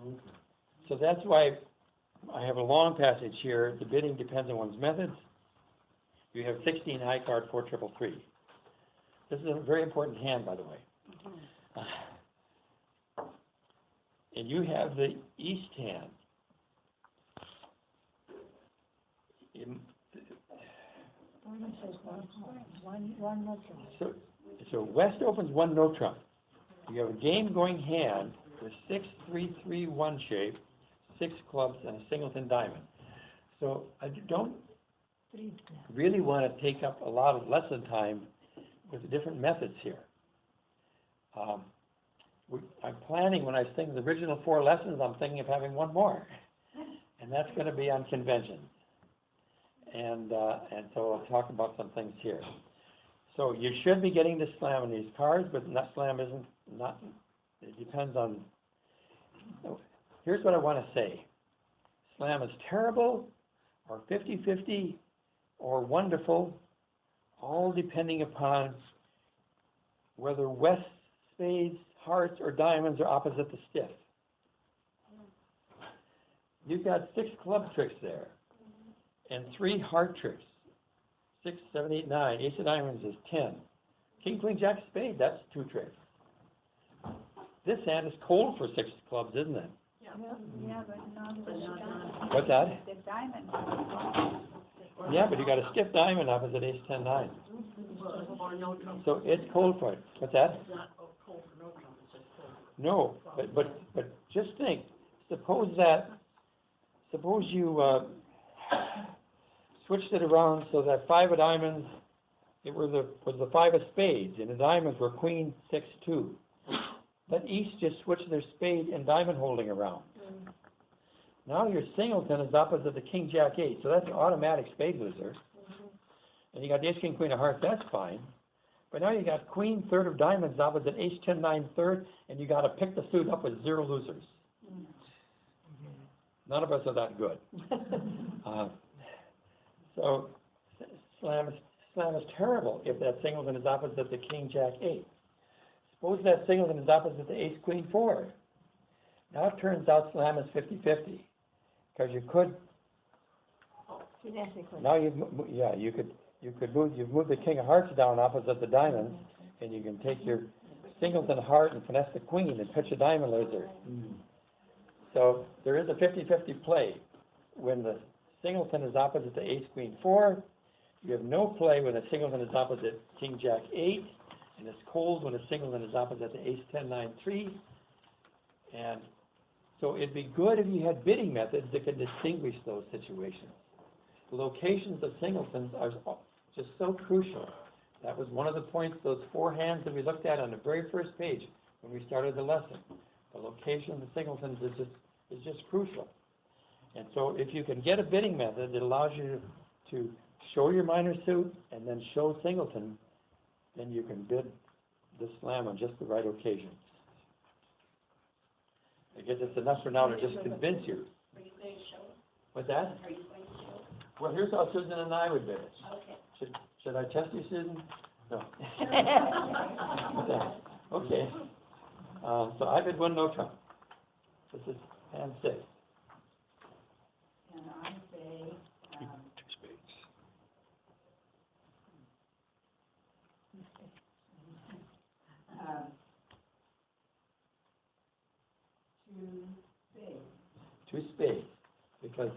Okay. So that's why I have a long passage here. The bidding depends on one's methods. You have 16 high card, 4, triple 3. This is a very important hand, by the way. And you have the east hand. Diamond says one no trump. So West opens 1 no trump. You have a game going hand with 6, 3, 3, 1 shape, 6 clubs, and a singleton diamond. So I don't really want to take up a lot of lesson time with the different methods here. I'm planning, when I was thinking the original 4 lessons, I'm thinking of having 1 more. And that's going to be on conventions. And so I'll talk about some things here. So you should be getting to slam on these cards, but slam isn't, it depends on, here's what I want to say. Slam is terrible, or 50-50, or wonderful, all depending upon whether West spades, hearts, or diamonds are opposite the stiff. You've got 6 club tricks there, and 3 heart tricks. 6, 7, 8, 9. Ace of diamonds is 10. King, queen, jack, spade, that's 2 tricks. This hand is cold for 6 clubs, isn't it? Yeah, but not the diamond. What's that? The diamond. Yeah, but you got a stiff diamond opposite ace 10, 9. So it's cold for it. What's that? No, but just think, suppose you switched it around so that 5 of diamonds, it was the 5 of spades, and the diamonds were queen, 6, 2. Let East just switch their spade and diamond holding around. Now your singleton is opposite the king, jack, 8, so that's an automatic spade loser. And you got the ace, king, queen of hearts, that's fine. But now you got queen, 3rd of diamonds opposite ace, 10, 9, 3rd, and you got to pick the suit up with 0 losers. None of us are that good. So slam is terrible if that singleton is opposite the king, jack, 8. Suppose that singleton is opposite the ace, queen, 4. Now it turns out slam is 50-50, because you could. Now you've moved the king of hearts down opposite the diamond, and you can take your singleton heart and finesse the queen and pitch a diamond loser. So there is a 50-50 play. When the singleton is opposite the ace, queen, 4, you have no play when the singleton is opposite king, jack, 8, and it's cold when the singleton is opposite the ace, 10, 9, 3. And so it'd be good if you had bidding methods that could distinguish those situations. The locations of singletons are just so crucial. That was one of the points, those 4 hands that we looked at on the very first page when we started the lesson. The location of the singletons is just crucial. And so if you can get a bidding method that allows you to show your minor suit and then show singleton, then you can bid the slam on just the right occasion. I guess it's enough for now to just convince you. Are you going to show it? What's that? Are you going to show it? Well, here's how Susan and I would bid it. Okay. Should I test you, Susan? No. Okay. So I bid 1 no trump. This is hand 6. And I say, 2 spades. um, 2 spades. 2 spades, because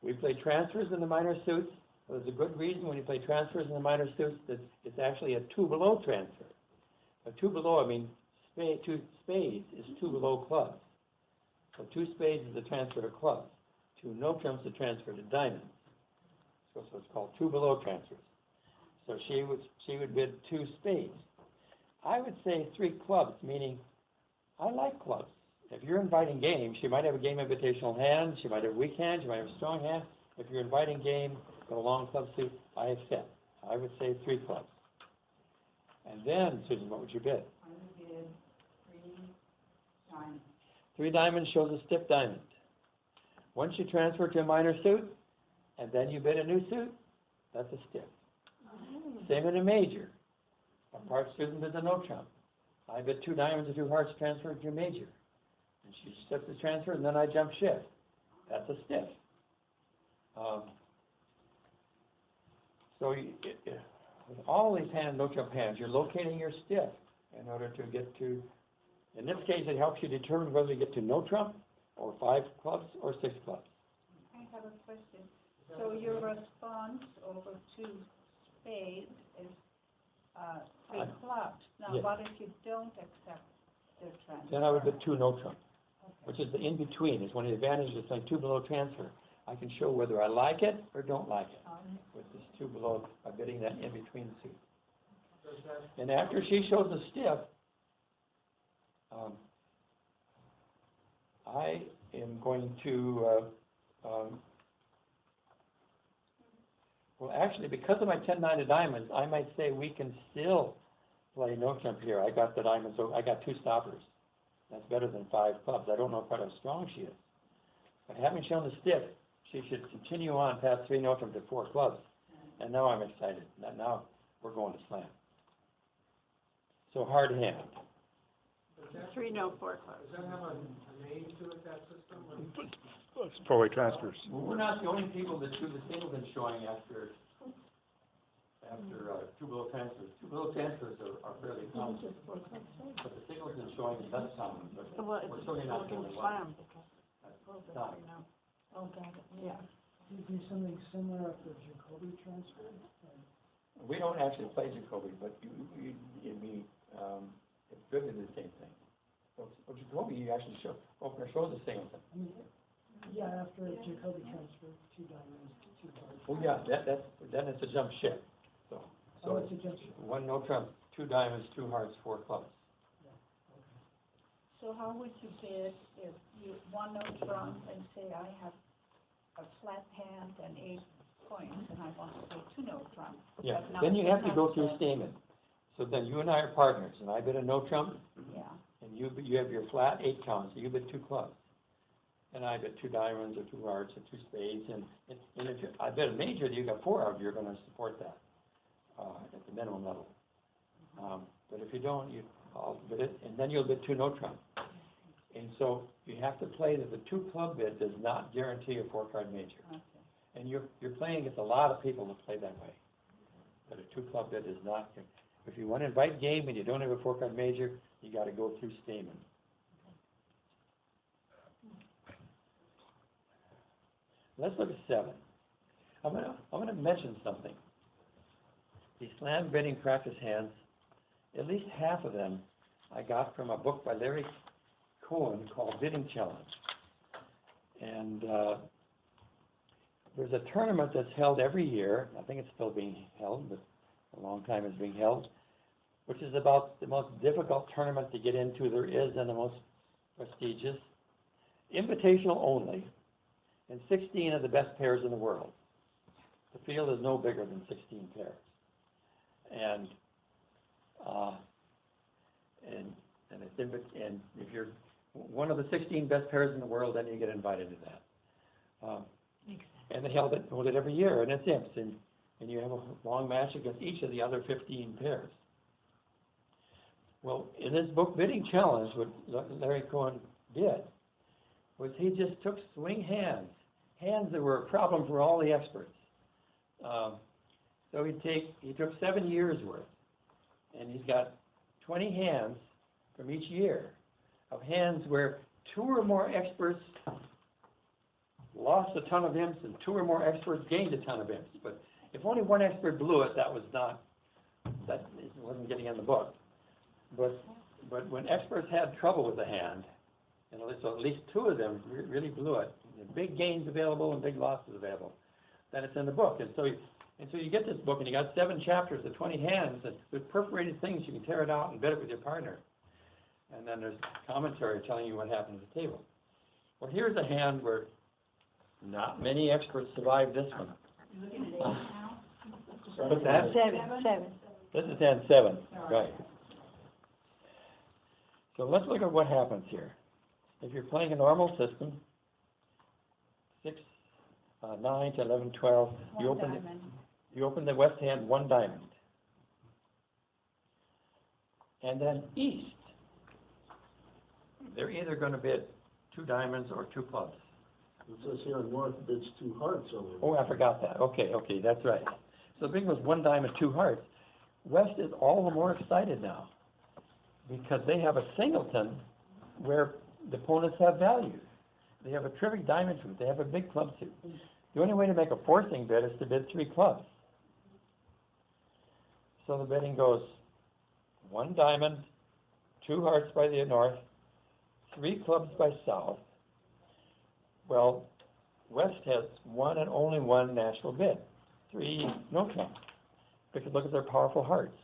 we play transfers in the minor suits. There's a good reason when you play transfers in the minor suits that it's actually a 2 below transfer. A 2 below, I mean, 2 spades is 2 below clubs. So 2 spades is a transfer to clubs. two no trumps to transfer to diamonds. So it's called two below transfers. So she would bid two spades. I would say three clubs, meaning I like clubs. If you're inviting game, she might have a game invitational hand, she might have a weak hand, she might have a strong hand. If you're inviting game with a long club suit, I accept. I would say three clubs. And then, Susan, what would you bid? I would bid three diamonds. Three diamonds shows a stiff diamond. Once you transfer to a minor suit, and then you bid a new suit, that's a stiff. Same in a major. Apart Susan bids a no trump. I bid two diamonds and two hearts transfer to a major. And she steps the transfer, and then I jump shift. That's a stiff. So with all these no trump hands, you're locating your stiff in order to get to, in this case, it helps you determine whether you get to no trump, or five clubs, or six clubs. I have a question. So your response over two spades is, three clubs. Now, Yes. what if you don't accept their transfer? Then I would bid two no trump, which is the in-between. It's one of the advantages of saying two below transfer. I can show whether I like it or don't like it with this two below by bidding that in-between suit. And after she shows a stiff, I am going to, well, actually, because of my 10-9 of diamonds, I might say we can still play no trump here. I got the diamonds, so I got two stoppers. That's better than five clubs. I don't know quite how strong she is. But having shown the stiff, she should continue on past three no trump to four clubs. And now I'm excited. Now we're going to slam. So hard hand. Three, no, four clubs. Does that have a name to it, that system? It's four-way transfers. Well, we're not the only people that do the singles and showing after two below transfers. Two below transfers are fairly common. But the singles and showing is less common. But Well, we're it's certainly not the only one. Stop. Oh, got it, yeah. Do you do something similar after Jacoby transfer? We don't actually play Jacoby, but it's really the same thing. So Jacoby, you actually opener shows the same thing. I mean, yeah, after Jacoby transfer, two diamonds, two hearts. Oh, yeah, then it's a jump ship. So It's a jump shot. one no trump, two diamonds, two hearts, four clubs. So how would you bid if you won no trump and say I have a flat hand and 8 points and I want to play two no trump? Yeah, but not then you have to go through the- Stamen. So then you and I are partners, and I bid a no trump, Yeah, and you have your flat 8 count, so you bid two clubs. And I bid two diamonds or two hearts or two spades, and if I bid a major, you got four of, you're gonna support that, at the minimum level. But if you don't, I'll bid it, and then you'll bid two no trump. And so you have to play that the two club bid does not guarantee a 4-card major. okay. And you're playing against a lot of people that play that way. But a two club bid is not, if you want to invite game and you don't have a 4-card major, you gotta go through Stamen. Let's look at 7. I'm gonna mention something. These slam bidding practice hands, at least half of them I got from a book by Larry Cohen called Bidding Challenge. And there's a tournament that's held every year. I think it's still being held, but a long time it's being held, which is about the most difficult tournament to get into there is and the most prestigious. Invitational only, and 16 of the best pairs in the world. The field is no bigger than 16 pairs. And if you're one of the 16 best pairs in the world, then you get invited to that. And they hold it every year, and it's imps, and you have a long match against each of the other 15 pairs. Well, in this book, Bidding Challenge, what Larry Cohen did was he just took swing hands that were a problem for all the experts. So he took 7 years worth, and he's got 20 hands from each year of hands where 2 or more experts lost a ton of imps and 2 or more experts gained a ton of imps. But if only one expert blew it, that wasn't getting in the book. But when experts had trouble with the hand, and so at least 2 of them really blew it, big gains available and big losses available. Then it's in the book, and so you get this book, and you got 7 chapters of 20 hands, and with perforated things, you can tear it out and bid it with your partner. And then there's commentary telling you what happened at the table. Well, here's a hand where not many experts survived this one. What's that? 7. This is hand 7, right. So let's look at what happens here. If you're playing a normal system, 6, 9 to 11, 12, you open the west hand 1 diamond. And then east, they're either going to bid 2 diamonds or 2 clubs. It says here north bids 2 hearts over. Oh, I forgot that. Okay, that's right. So the big was 1 diamond, 2 hearts. West is all the more excited now because they have a singleton where the opponents have value. They have a terrific diamond suit. They have a big club suit. The only way to make a forcing bid is to bid 3 clubs. So the bidding goes 1 diamond, 2 hearts by the north, 3 clubs by south. Well, West has 1 and only 1 national bid, 3 no trump. Because look at their powerful hearts.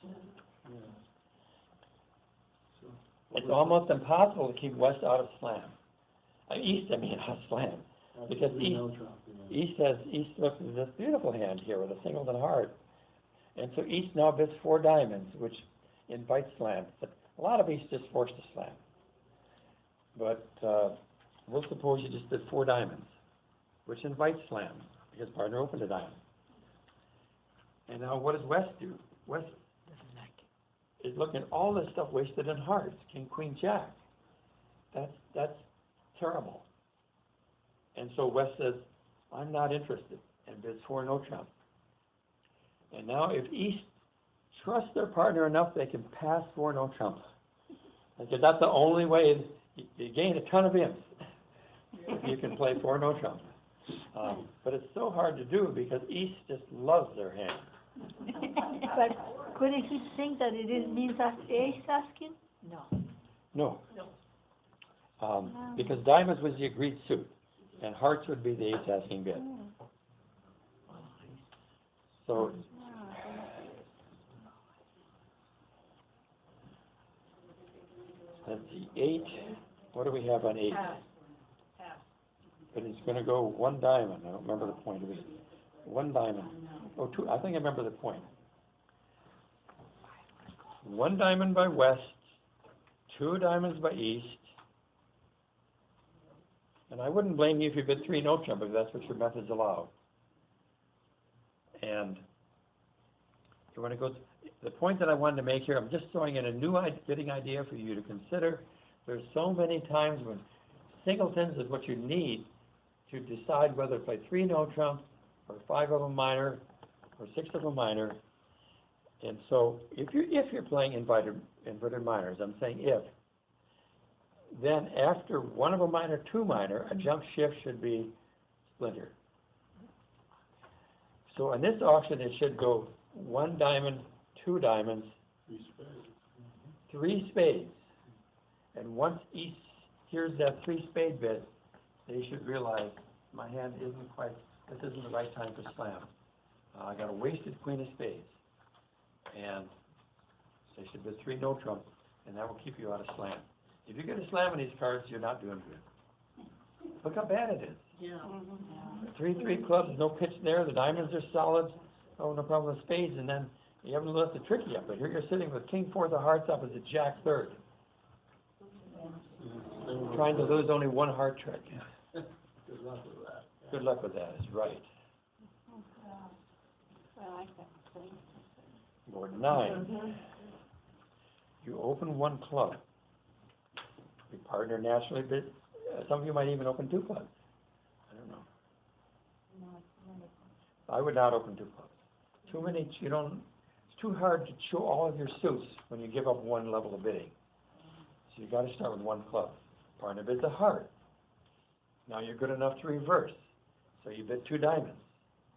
It's almost impossible to keep West out of slam. East, out of slam. Because East looks at this beautiful hand here with a singleton heart. And so East now bids 4 diamonds, which invites slam. But a lot of East just forced a slam. But we'll suppose you just bid 4 diamonds, which invites slam, because partner opened a diamond. And now what does West do? West is looking at all this stuff wasted in hearts, King, Queen, Jack. That's terrible. And so West says, I'm not interested, and bids 4 no trump. And now if East trusts their partner enough, they can pass 4 no trump. Because that's the only way you gain a ton of imps. You can play 4 no trump. But it's so hard to do because East just loves their hand. But couldn't he think that it means that ace asking? No. No. Because diamonds was the agreed suit, and hearts would be the ace asking bid. So, let's see, 8, what do we have on 8? But it's going to go 1 diamond. I don't remember the point of it. 1 diamond. Oh, 2. I think I remember the point. 1 diamond by West, 2 diamonds by East. And I wouldn't blame you if you bid 3 no trump, if that's what your methods allow. And so when it goes, the point that I wanted to make here, I'm just throwing in a new bidding idea for you to consider. There's so many times when singletons is what you need to decide whether to play 3 no trump, or 5 of a minor, or 6 of a minor. And so if you're playing inverted minors, I'm saying if, then after 1 of a minor, 2 minor, a jump shift should be splinter. So in this auction, it should go 1 diamond, 2 diamonds, 3 spades. And once East hears that 3 spade bid, they should realize my hand isn't quite, this isn't the right time for slam. I got a wasted queen of spades. And they should bid 3 no trump, and that will keep you out of slam. If you get a slam on these cards, you're not doing good. Look how bad it is. Yeah. 3 clubs, no pitch there, the diamonds are solid, oh, no problem with spades, and then you haven't let the trick yet, but here you're sitting with king 4 of hearts opposite jack 3rd. Trying to lose only 1 heart trick. Good luck with that. Good luck with that, is right. I like that. Board 9. You open 1 club. Your partner naturally bid, some of you might even open 2 clubs. I don't know. I would not open 2 clubs. Too many, it's too hard to show all of your suits when you give up 1 level of bidding. So you got to start with 1 club. Partner bids a heart. Now you're good enough to reverse. So you bid 2 diamonds.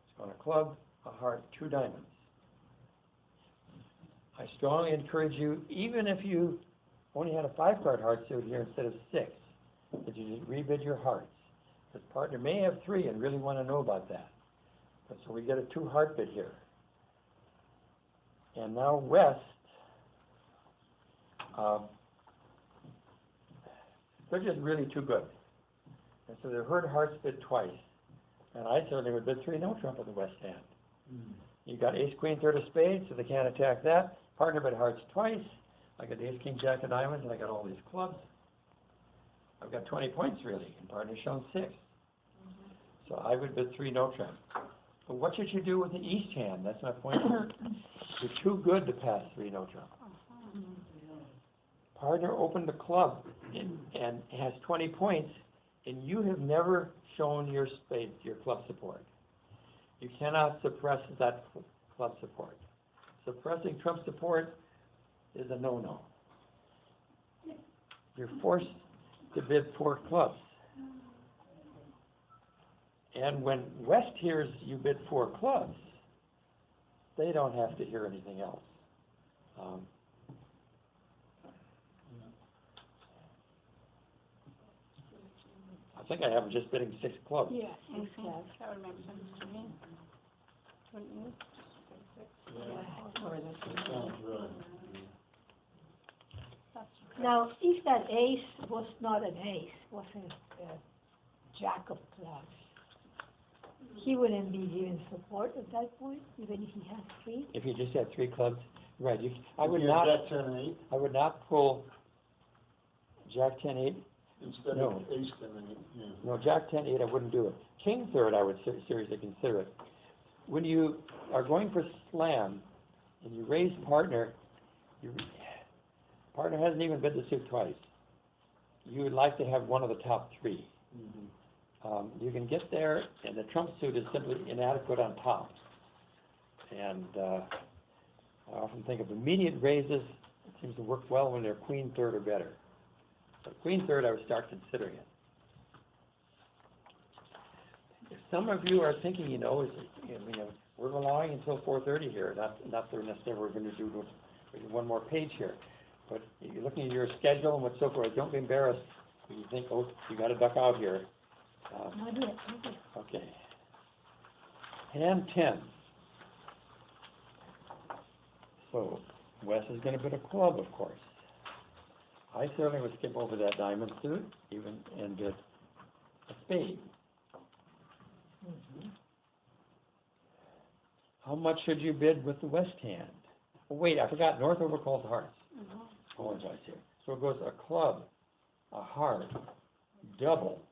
It's going a club, a heart, 2 diamonds. I strongly encourage you, even if you only had a 5-card heart suit here instead of 6, that you just rebid your hearts. His partner may have 3 and really want to know about that. But so we get a 2 heart bid here. And now West, they're just really too good. And so they heard hearts bid twice. And I certainly would bid 3 no trump at the West hand. You got ace, queen, 3rd of spades, so they can't attack that. Partner bid hearts twice. I got ace, king, jack of diamonds, and I got all these clubs. I've got 20 points really, and partner's shown 6. So I would bid 3 no trump. But what should you do with the east hand? That's my point. You're too good to pass 3 no trump. Partner opened the club and has 20 points, and you have never shown your spade, your club support. You cannot suppress that club support. Suppressing trump support is a no-no. You're forced to bid 4 clubs. And when West hears you bid 4 clubs, they don't have to hear anything else. I think I have them just bidding 6 clubs. Yeah, 6 clubs. That would make sense to me. Wouldn't you? Sounds right. Now, if that ace was not an ace, was a jack of clubs, he wouldn't be given support at that point, even if he has 3? If you just had 3 clubs, right, I would If you not, have Jack 10, 8 I would not pull Jack 10, 8. instead No. of ace 10, 8, yeah. No, Jack 10, 8, I wouldn't do it. King 3rd, I would seriously consider it. When you are going for slam and you raise partner, partner hasn't even bid the suit twice. You would like to have one of the top 3. You can get there, and the trump suit is simply inadequate on top. And I often think of immediate raises. It seems to work well when they're queen 3rd or better. But queen 3rd, I would start considering it. If some of you are thinking, we're allowing until 4:30 here, not necessarily we're going to do one more page here. But if you're looking at your schedule and what's so forth, don't be embarrassed when you think, oh, you got to duck out here. Not yet, not yet. Okay. Hand 10. So West is going to bid a club, of course. I certainly would skip over that diamond suit, and bid a spade. How much should you bid with the West hand? Oh, wait, I forgot, North overcalls hearts. Apologize here. So it goes a club, a heart, double,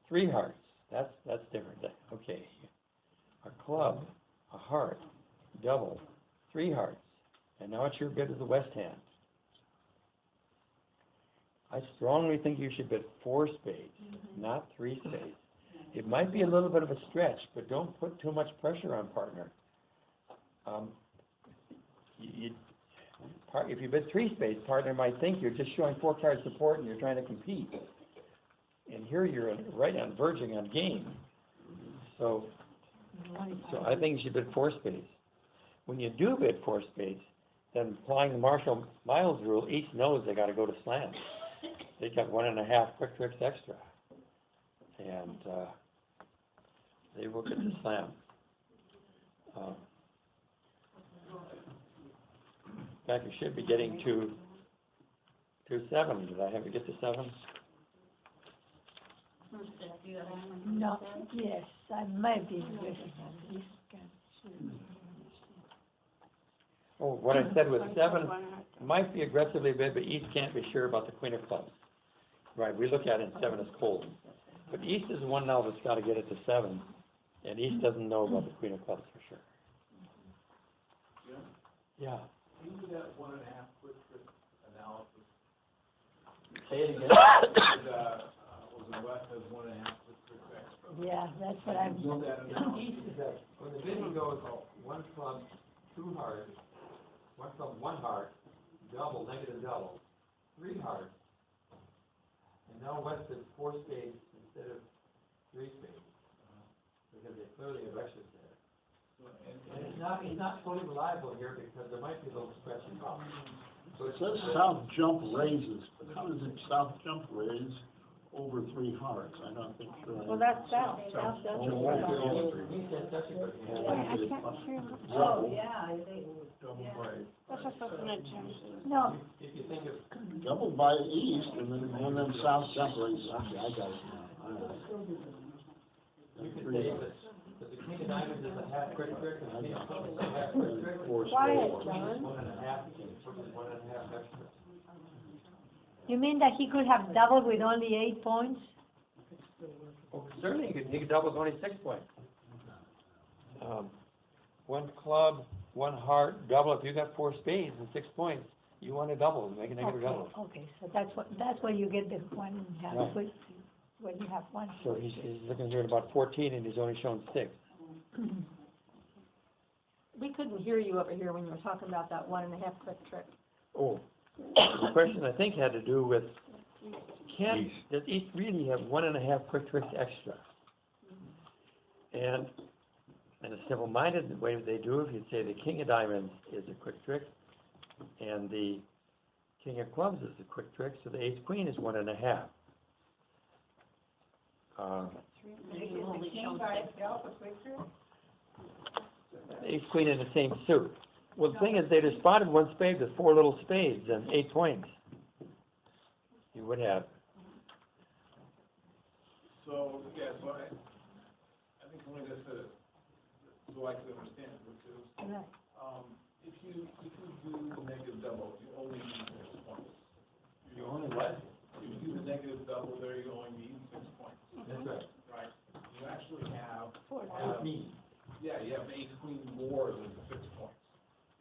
3 hearts. That's different. Okay. A club, a heart, double, 3 hearts. And now it's your bid with the West hand. I strongly think you should bid 4 spades, not 3 spades. It might be a little bit of a stretch, but don't put too much pressure on partner. If you bid 3 spades, partner might think you're just showing 4 card support and you're trying to compete. And here you're right on verging on game. So I think you should bid 4 spades. When you do bid 4 spades, then applying the Marshall-Miles rule, each knows they got to go to slam. They got 1.5 quick tricks extra. And they will get to slam. In fact, you should be getting to 7. Did I have to get to 7? No, yes, I might be aggressive on this kind. Oh, what I said was 7 might be aggressively bid, but East can't be sure about the queen of clubs. Right, we look at it and 7 is cold. But East is the one now that's got to get it to 7, and East doesn't know about the queen of clubs for sure. Yeah. Can you do that 1.5 quick trip analysis? Say it again. The West has 1.5 quick tricks extra. Yeah, that's what I'm. Do that analysis. East is that, when the bidding goes 1 club, 2 hearts, 1 club, 1 heart, double, negative double, 3 hearts, and now West is 4 spades instead of 3 spades, because they clearly have extras there. And it's not totally reliable here because there might be a little stretching off. So it says south jump raises, but how does it south jump raise over 3 hearts, I don't think. Well, that's South, South does. You won't be able to. I can't hear. Double, Yeah, they, Double by, That's just looking at Jim. No, double by east, and then south separates, okay, I got it now, all right. You could say that the king of diamonds is a half quick trick, and the king of clubs is a half quick trick. quiet, John. 1.5 extra. You mean that he could have doubled with only 8 points? Oh, certainly, he could double with only 6 points. One club, one heart, double, if you got 4 spades and 6 points, you want to double, make a negative double. Okay, so that's where you get the 1.5, Right. with- when you have one. So he's looking here at about 14, and he's only shown 6. we couldn't hear you over here when you were talking about that 1.5 quick trick. Oh, the question I think had to do with, does each really have 1.5 quick tricks extra? And in a simple-minded way, they do, if you'd say the king of diamonds is a quick trick, and the king of clubs is a quick trick, so the ace queen is 1.5. Ace queen in the same suit. Well, the thing is, they responded 1 spade with 4 little spades and 8 points. You would have. so, yeah, so I think only this, so I can understand, which is, Right. if you do the negative double, you only need 6 points. You only what? If you do the negative double there, you only need 6 points, That's right. right? You actually have, Yeah, you have ace queen more than the 6 points.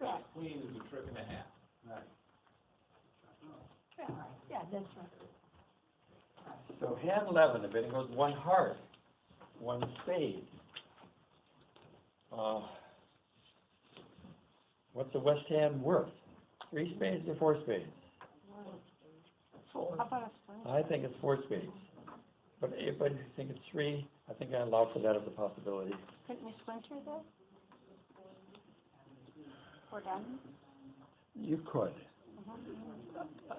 Right. Ace queen is a trick and a half. Yeah, that's right. So hand 11, the bidding goes 1 heart, 1 spade. What's the west hand worth? 3 spades or 4 spades? How about a split? I think it's 4 spades. But if I think it's 3, I think I allow for that as a possibility. Couldn't we splinter that? 4 diamonds? You could.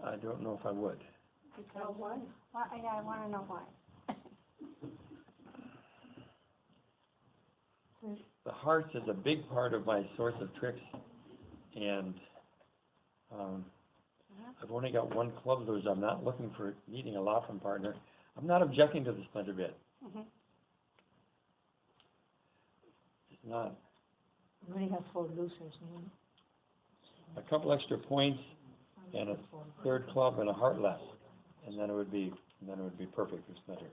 I don't know if I would. Because what? Well, yeah, I wanna know why. The hearts is a big part of my source of tricks, and I've only got 1 club loose. I'm not looking for needing a lot from partner. I'm not objecting to the splinter bid. It's not. We only have 4 losers, you know? A couple extra points and a 3rd club and a heart left, and then it would be perfect for splinter.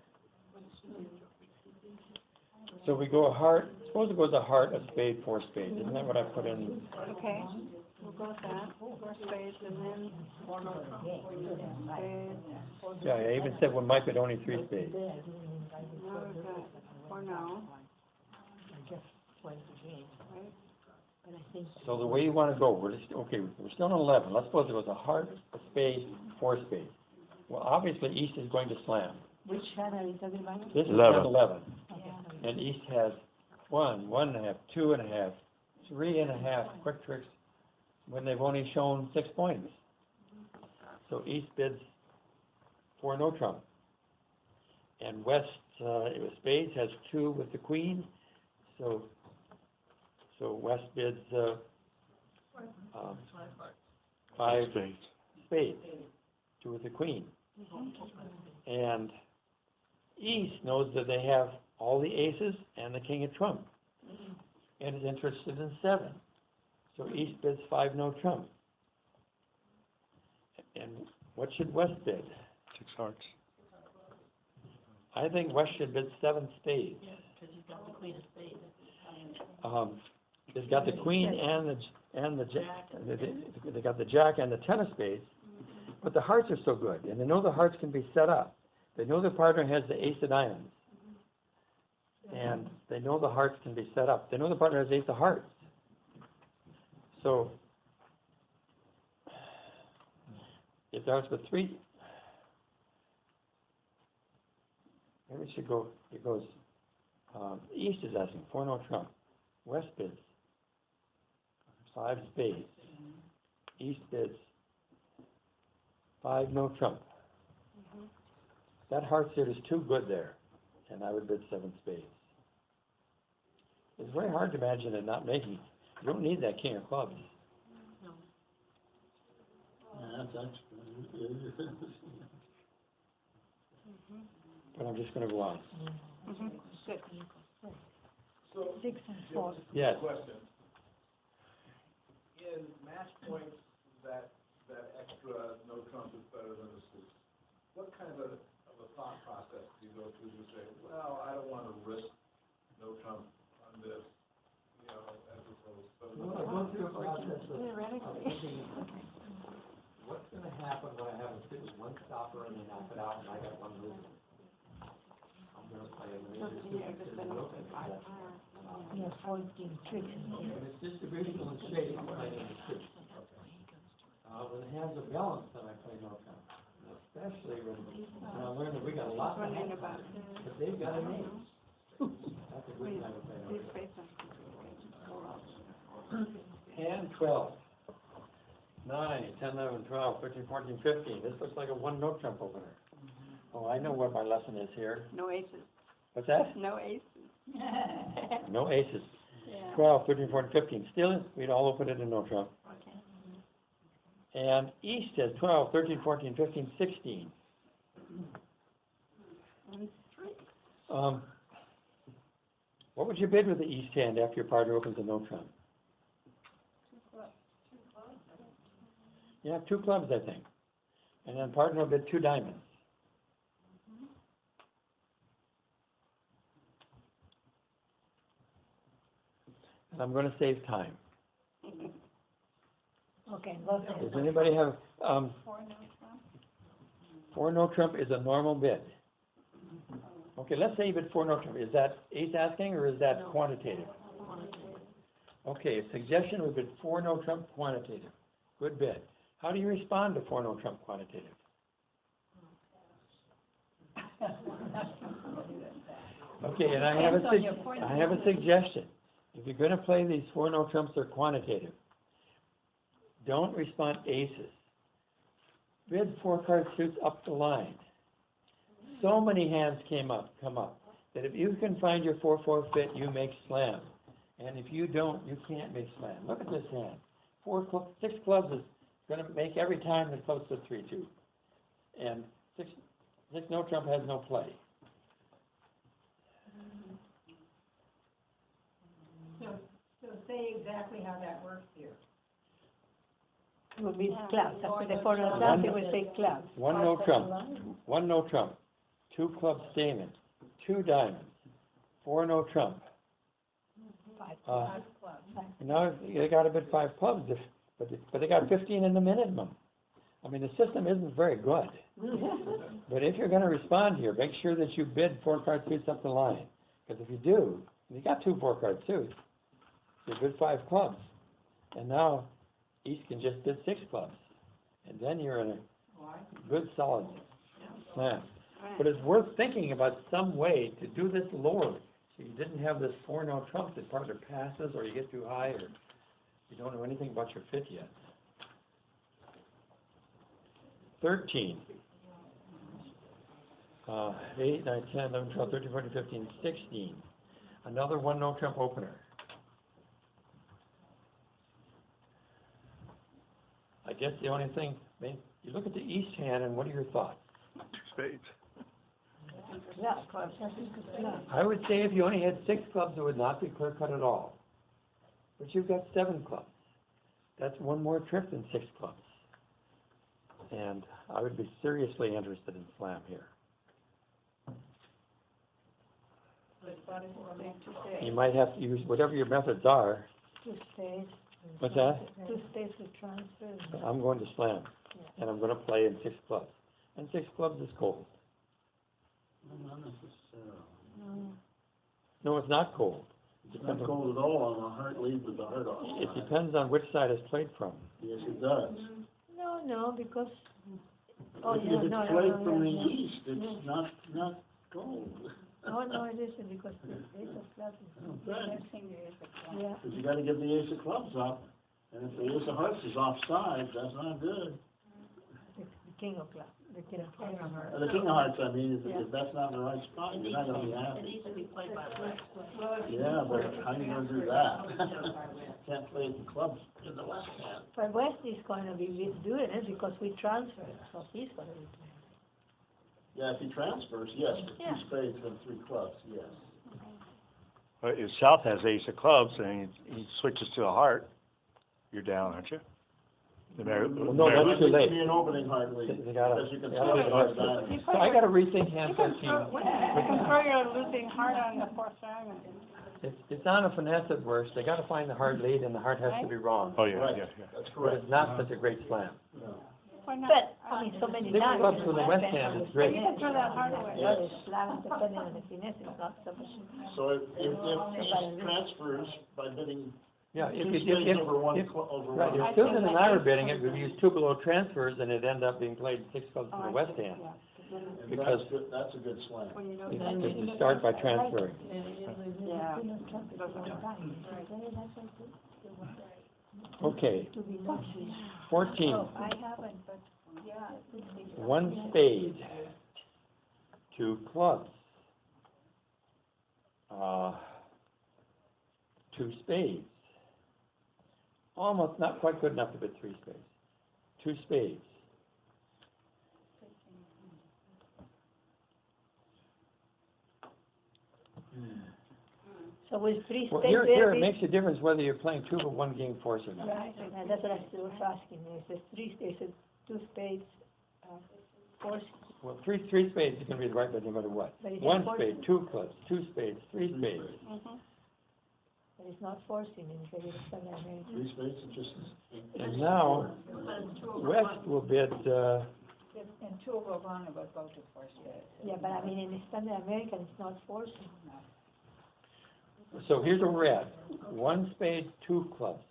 So we go a heart. Suppose it goes a heart, a spade, 4 spades. Isn't that what I put in? Okay, we'll go with that, 4 spades and then spades. Yeah, I even said when Mike had only 3 spades. Now we've got 4 now, right? So the way you want to go, we're still on 11. Let's suppose it was a heart, a spade, 4 spades. Well, obviously East is going to slam. Which hand are you talking about? This is 11. 11. And East has 1, 1.5, 2.5, 3.5 quick tricks when they've only shown 6 points. So East bids for no trump. And West, spades has 2 with the queen, so West bids 5 spades, 2 with the queen. And East knows that they have all the aces and the king of trump, and is interested in 7. So East bids 5 no trump. And what should West bid? 6 hearts. I think West should bid 7 spades. Because you've got the queen of spades. They've got the queen and the jack. They got the jack and the 10 of spades, but the hearts are so good, and they know the hearts can be set up. They know their partner has the ace of diamonds, and they know the hearts can be set up. They know the partner has ace of hearts. So if the hearts with 3, maybe it should go. It goes. East is asking 4 no trump. West bids 5 spades. East bids 5 no trump. That heart suit is too good there, and I would bid 7 spades. It's very hard to imagine it not making it. You don't need that king of clubs. Yeah, that's, But I'm just gonna go on. Mhm. Good. So, 6 and 4. Yes. question. In match points, that extra no trump is better than a suit. What kind of a thought process do you go through to say, well, I don't want to risk no trump on this, you know, as opposed to. Well, I go through a process of Theoretically. thinking, what's gonna happen when I have a suit, one stopper and they knock it out and I got one loser? I'm gonna play a major suit. Yeah, 14 tricks. When it's distributional shape, I'm playing the suit. When the hands are balanced, then I play no trump. Especially when I learned that we got a lot of Wondering hands, about but they've got an ace. That's a good time to play no these trump. spaces. And 12. 9, 10, 11, 12, 13, 14, 15. This looks like a one no trump opener. Oh, I know what my lesson is here. No aces. What's that? No aces. No aces. Yeah. 12, 13, 14, 15. Still, we'd all open it in no trump. Okay. And East has 12, 13, 14, 15, 16. And 3. What would you bid with the East hand after your partner opens a no trump? You have 2 clubs, I think. And then partner will bid 2 diamonds. And I'm gonna save time. Okay, well, Does anybody have, 4 no trump. 4 no trump is a normal bid? Okay, let's say you bid 4 no trump. Is that ace asking or is that quantitative? Okay, a suggestion would bid 4 no trump quantitative. Good bid. How do you respond to 4 no trump quantitative? Okay, and I have a suggestion. If you're gonna play these 4 no trumps, they're quantitative. Don't respond aces. Bid 4 card suits up the line. So many hands come up, that if you can find your 4-4 fit, you make slam. And if you don't, you can't make slam. Look at this hand. 6 clubs is gonna make every time the close to 3-2. And 6 no trump has no play. So say exactly how that works here. it would be clubs. After the 4 no trump, it would say clubs. 1 no trump, 1 no trump, 2 clubs stamen, 2 diamonds, 4 no trump. 5 Uh, clubs. Now, they got a bid 5 clubs, but they got 15 in the minimum. I mean, the system isn't very good. But if you're gonna respond here, make sure that you bid 4 card suits up the line. Because if you do, and you got 2 4 card suits, you bid 5 clubs. And now, East can just bid 6 clubs. And then you're in a good solid slam. But it's worth thinking about some way to do this lower, so you didn't have this 4 no trump that partner passes, or you get too high, or you don't know anything about your fit yet. 13. 8, 9, 10, 11, 12, 13, 14, 15, 16. Another 1 no trump opener. I guess the only thing, you look at the East hand, and what are your thoughts? 2 spades. Clubs, clubs, I think it's clubs. I would say if you only had 6 clubs, it would not be clear cut at all. But you've got 7 clubs. That's 1 more trip than 6 clubs. And I would be seriously interested in slam here. You might have to use whatever your methods are. 2 spades. What's that? 2 spades to transfer. I'm going to slam, and I'm going to play in 6 clubs. And 6 clubs is cold. not necessarily. No, it's not cold. It's not cold at all on a heart lead with the heart off. It depends on which side it's played from. Yes, it does. No, because, If it's played from the east, it's not cold. No, it isn't, because the ace of clubs is. Okay. Yeah. Because you gotta get the ace of clubs up, and if the ace of hearts is offside, that's not good. king of clubs, the king of clubs. And the king of hearts, I mean, if that's not in the right spot, you're not gonna be It happy. needs to be played by the West. Yeah, but how you gonna do that? Can't play the clubs in the left hand. But West is gonna be doing it because we transferred, so he's gonna be playing. Yeah, if he transfers, yes, with Yeah. 2 spades and 3 clubs, yes. But if South has ace of clubs and he switches to a heart, you're down, aren't you? No matter- Well, no, matter- that's too late. It should be an opening heart lead, They gotta- because you can they still gotta- hit hard diamonds. So I gotta rethink hand You can 13. throw your losing heart on the fourth diamond. It's on a finesse at worst, they gotta find the hard lead and the heart has to be wrong. Oh, yeah, Right, yeah, yeah. that's But correct. it's not such a great slam. No. Why not? But, I mean, so many Six times. clubs with a West hand is great. You can throw that heart away. Yeah, the slam, depending on the finesse, is not so much. So if he transfers by bidding Yeah, 2 spades over one, if, over right, one. if Susan and I were bidding it, we'd use 2 below transfers and it'd end up being played 6 clubs Oh, to I the West see, hand. yeah. And because- that's good, that's a good slam. When you know If that. if you start by transferring. Yeah. Okay, 14, Oh, I haven't, but, yeah. 1 spade, 2 clubs. 2 spades. Almost not quite good enough to bid 3 spades. 2 spades. So with 3 Well, spades here there, it makes a difference whether you're playing 2 or 1 game force or not. right, and that's what I was asking, is there's 3, there's 2 spades, 4, Well, three spades is gonna be the right bet no matter what. But it's 1 important. spade, 2 clubs, 2 spades, 3 spades. Mhm. but it's not forcing, and it's a little standard American. 3 spades, it just, And now, West will bid, And 2 over 1 about go to 4 spades. Yeah, but I mean, in the standard American, it's not forcing. so here's where we're at. 1 spade, 2 clubs,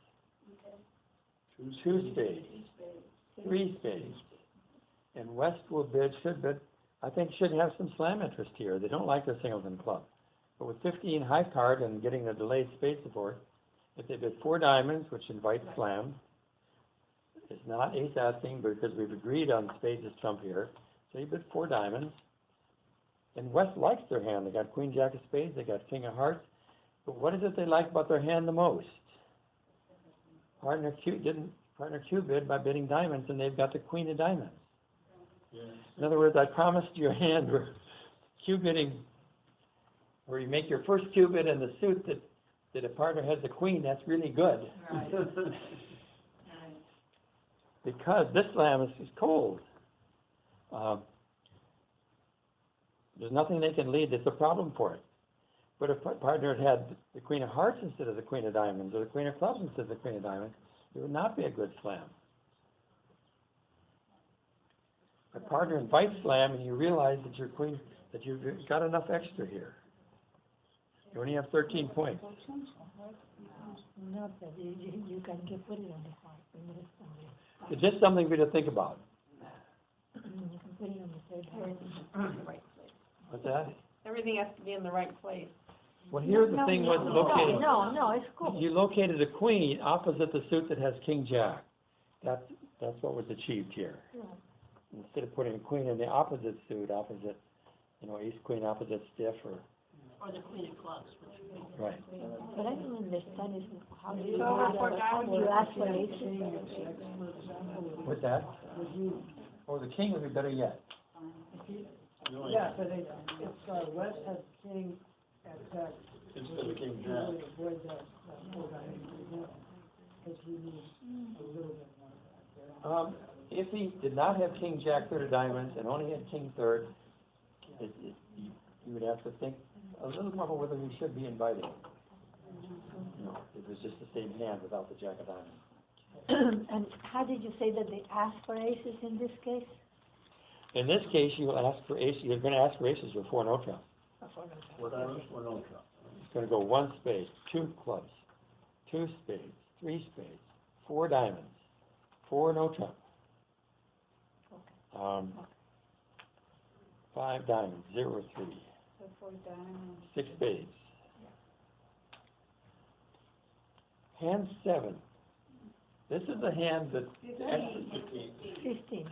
2 spades, 3 spades. And West will bid, should bid, I think should have some slam interest here. They don't like their singleton club. But with 15 high card and getting the delayed spade support, if they bid 4 diamonds, which invites slam, it's not ace asking because we've agreed on spades as trump here. So you bid 4 diamonds. And West likes their hand. They got queen jack of spades, they got king of hearts. But what is it they like about their hand the most? Partner Q bid by bidding diamonds, and they've got the queen of diamonds. yeah. In other words, I promised you a hand where Q bidding, where you make your first Q bid in the suit that a partner has a queen, that's really good. Because this slam is cold. There's nothing they can lead that's a problem for it. But if a partner had the queen of hearts instead of the queen of diamonds, or the queen of clubs instead of the queen of diamonds, it would not be a good slam. A partner invites slam and you realize that your queen, that you've got enough extra here. You only have 13 points. Not that you can get, put it on the heart, and the rest on the, It's just something for you to think about. you can put it on the third heart. What's that? Everything has to be in the right place. Well, here's the thing with locating. No, it's cool. You located a queen opposite the suit that has king jack. That's what was achieved here. Yeah. Instead of putting a queen in the opposite suit, opposite, ace queen opposite stiff or, Or the queen of clubs, which would be. right. But I don't understand is how do you, So how do you ask for aces? What's that? Oh, the king would be better yet. Yeah, but if, West has king at jack. Instead of king he jack. would avoid that 4 diamond, because he needs a little bit more. If he did not have king jack third of diamonds and only had king third, you would have to think a little more about whether he should be invited. It was just the same hand without the jack of diamonds. And how did you say that they asked for aces in this case? In this case, you will ask for aces, you're gonna ask for aces with 4 no trump. 4 diamonds, 4 no trump. It's gonna go 1 spade, 2 clubs, 2 spades, 3 spades, 4 diamonds, 4 no trump. 5 diamonds, 0 or 3, So 4 diamonds. 6 spades. Hand 7, This is the hand that, Fifteen.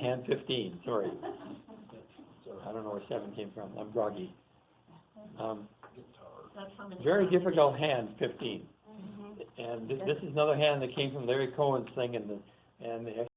hand 15, sorry. I don't know where 7 came from, I'm groggy. That's how many. Very difficult hand, 15. Mhm. And this is another hand that came from Larry Cohen's thing and the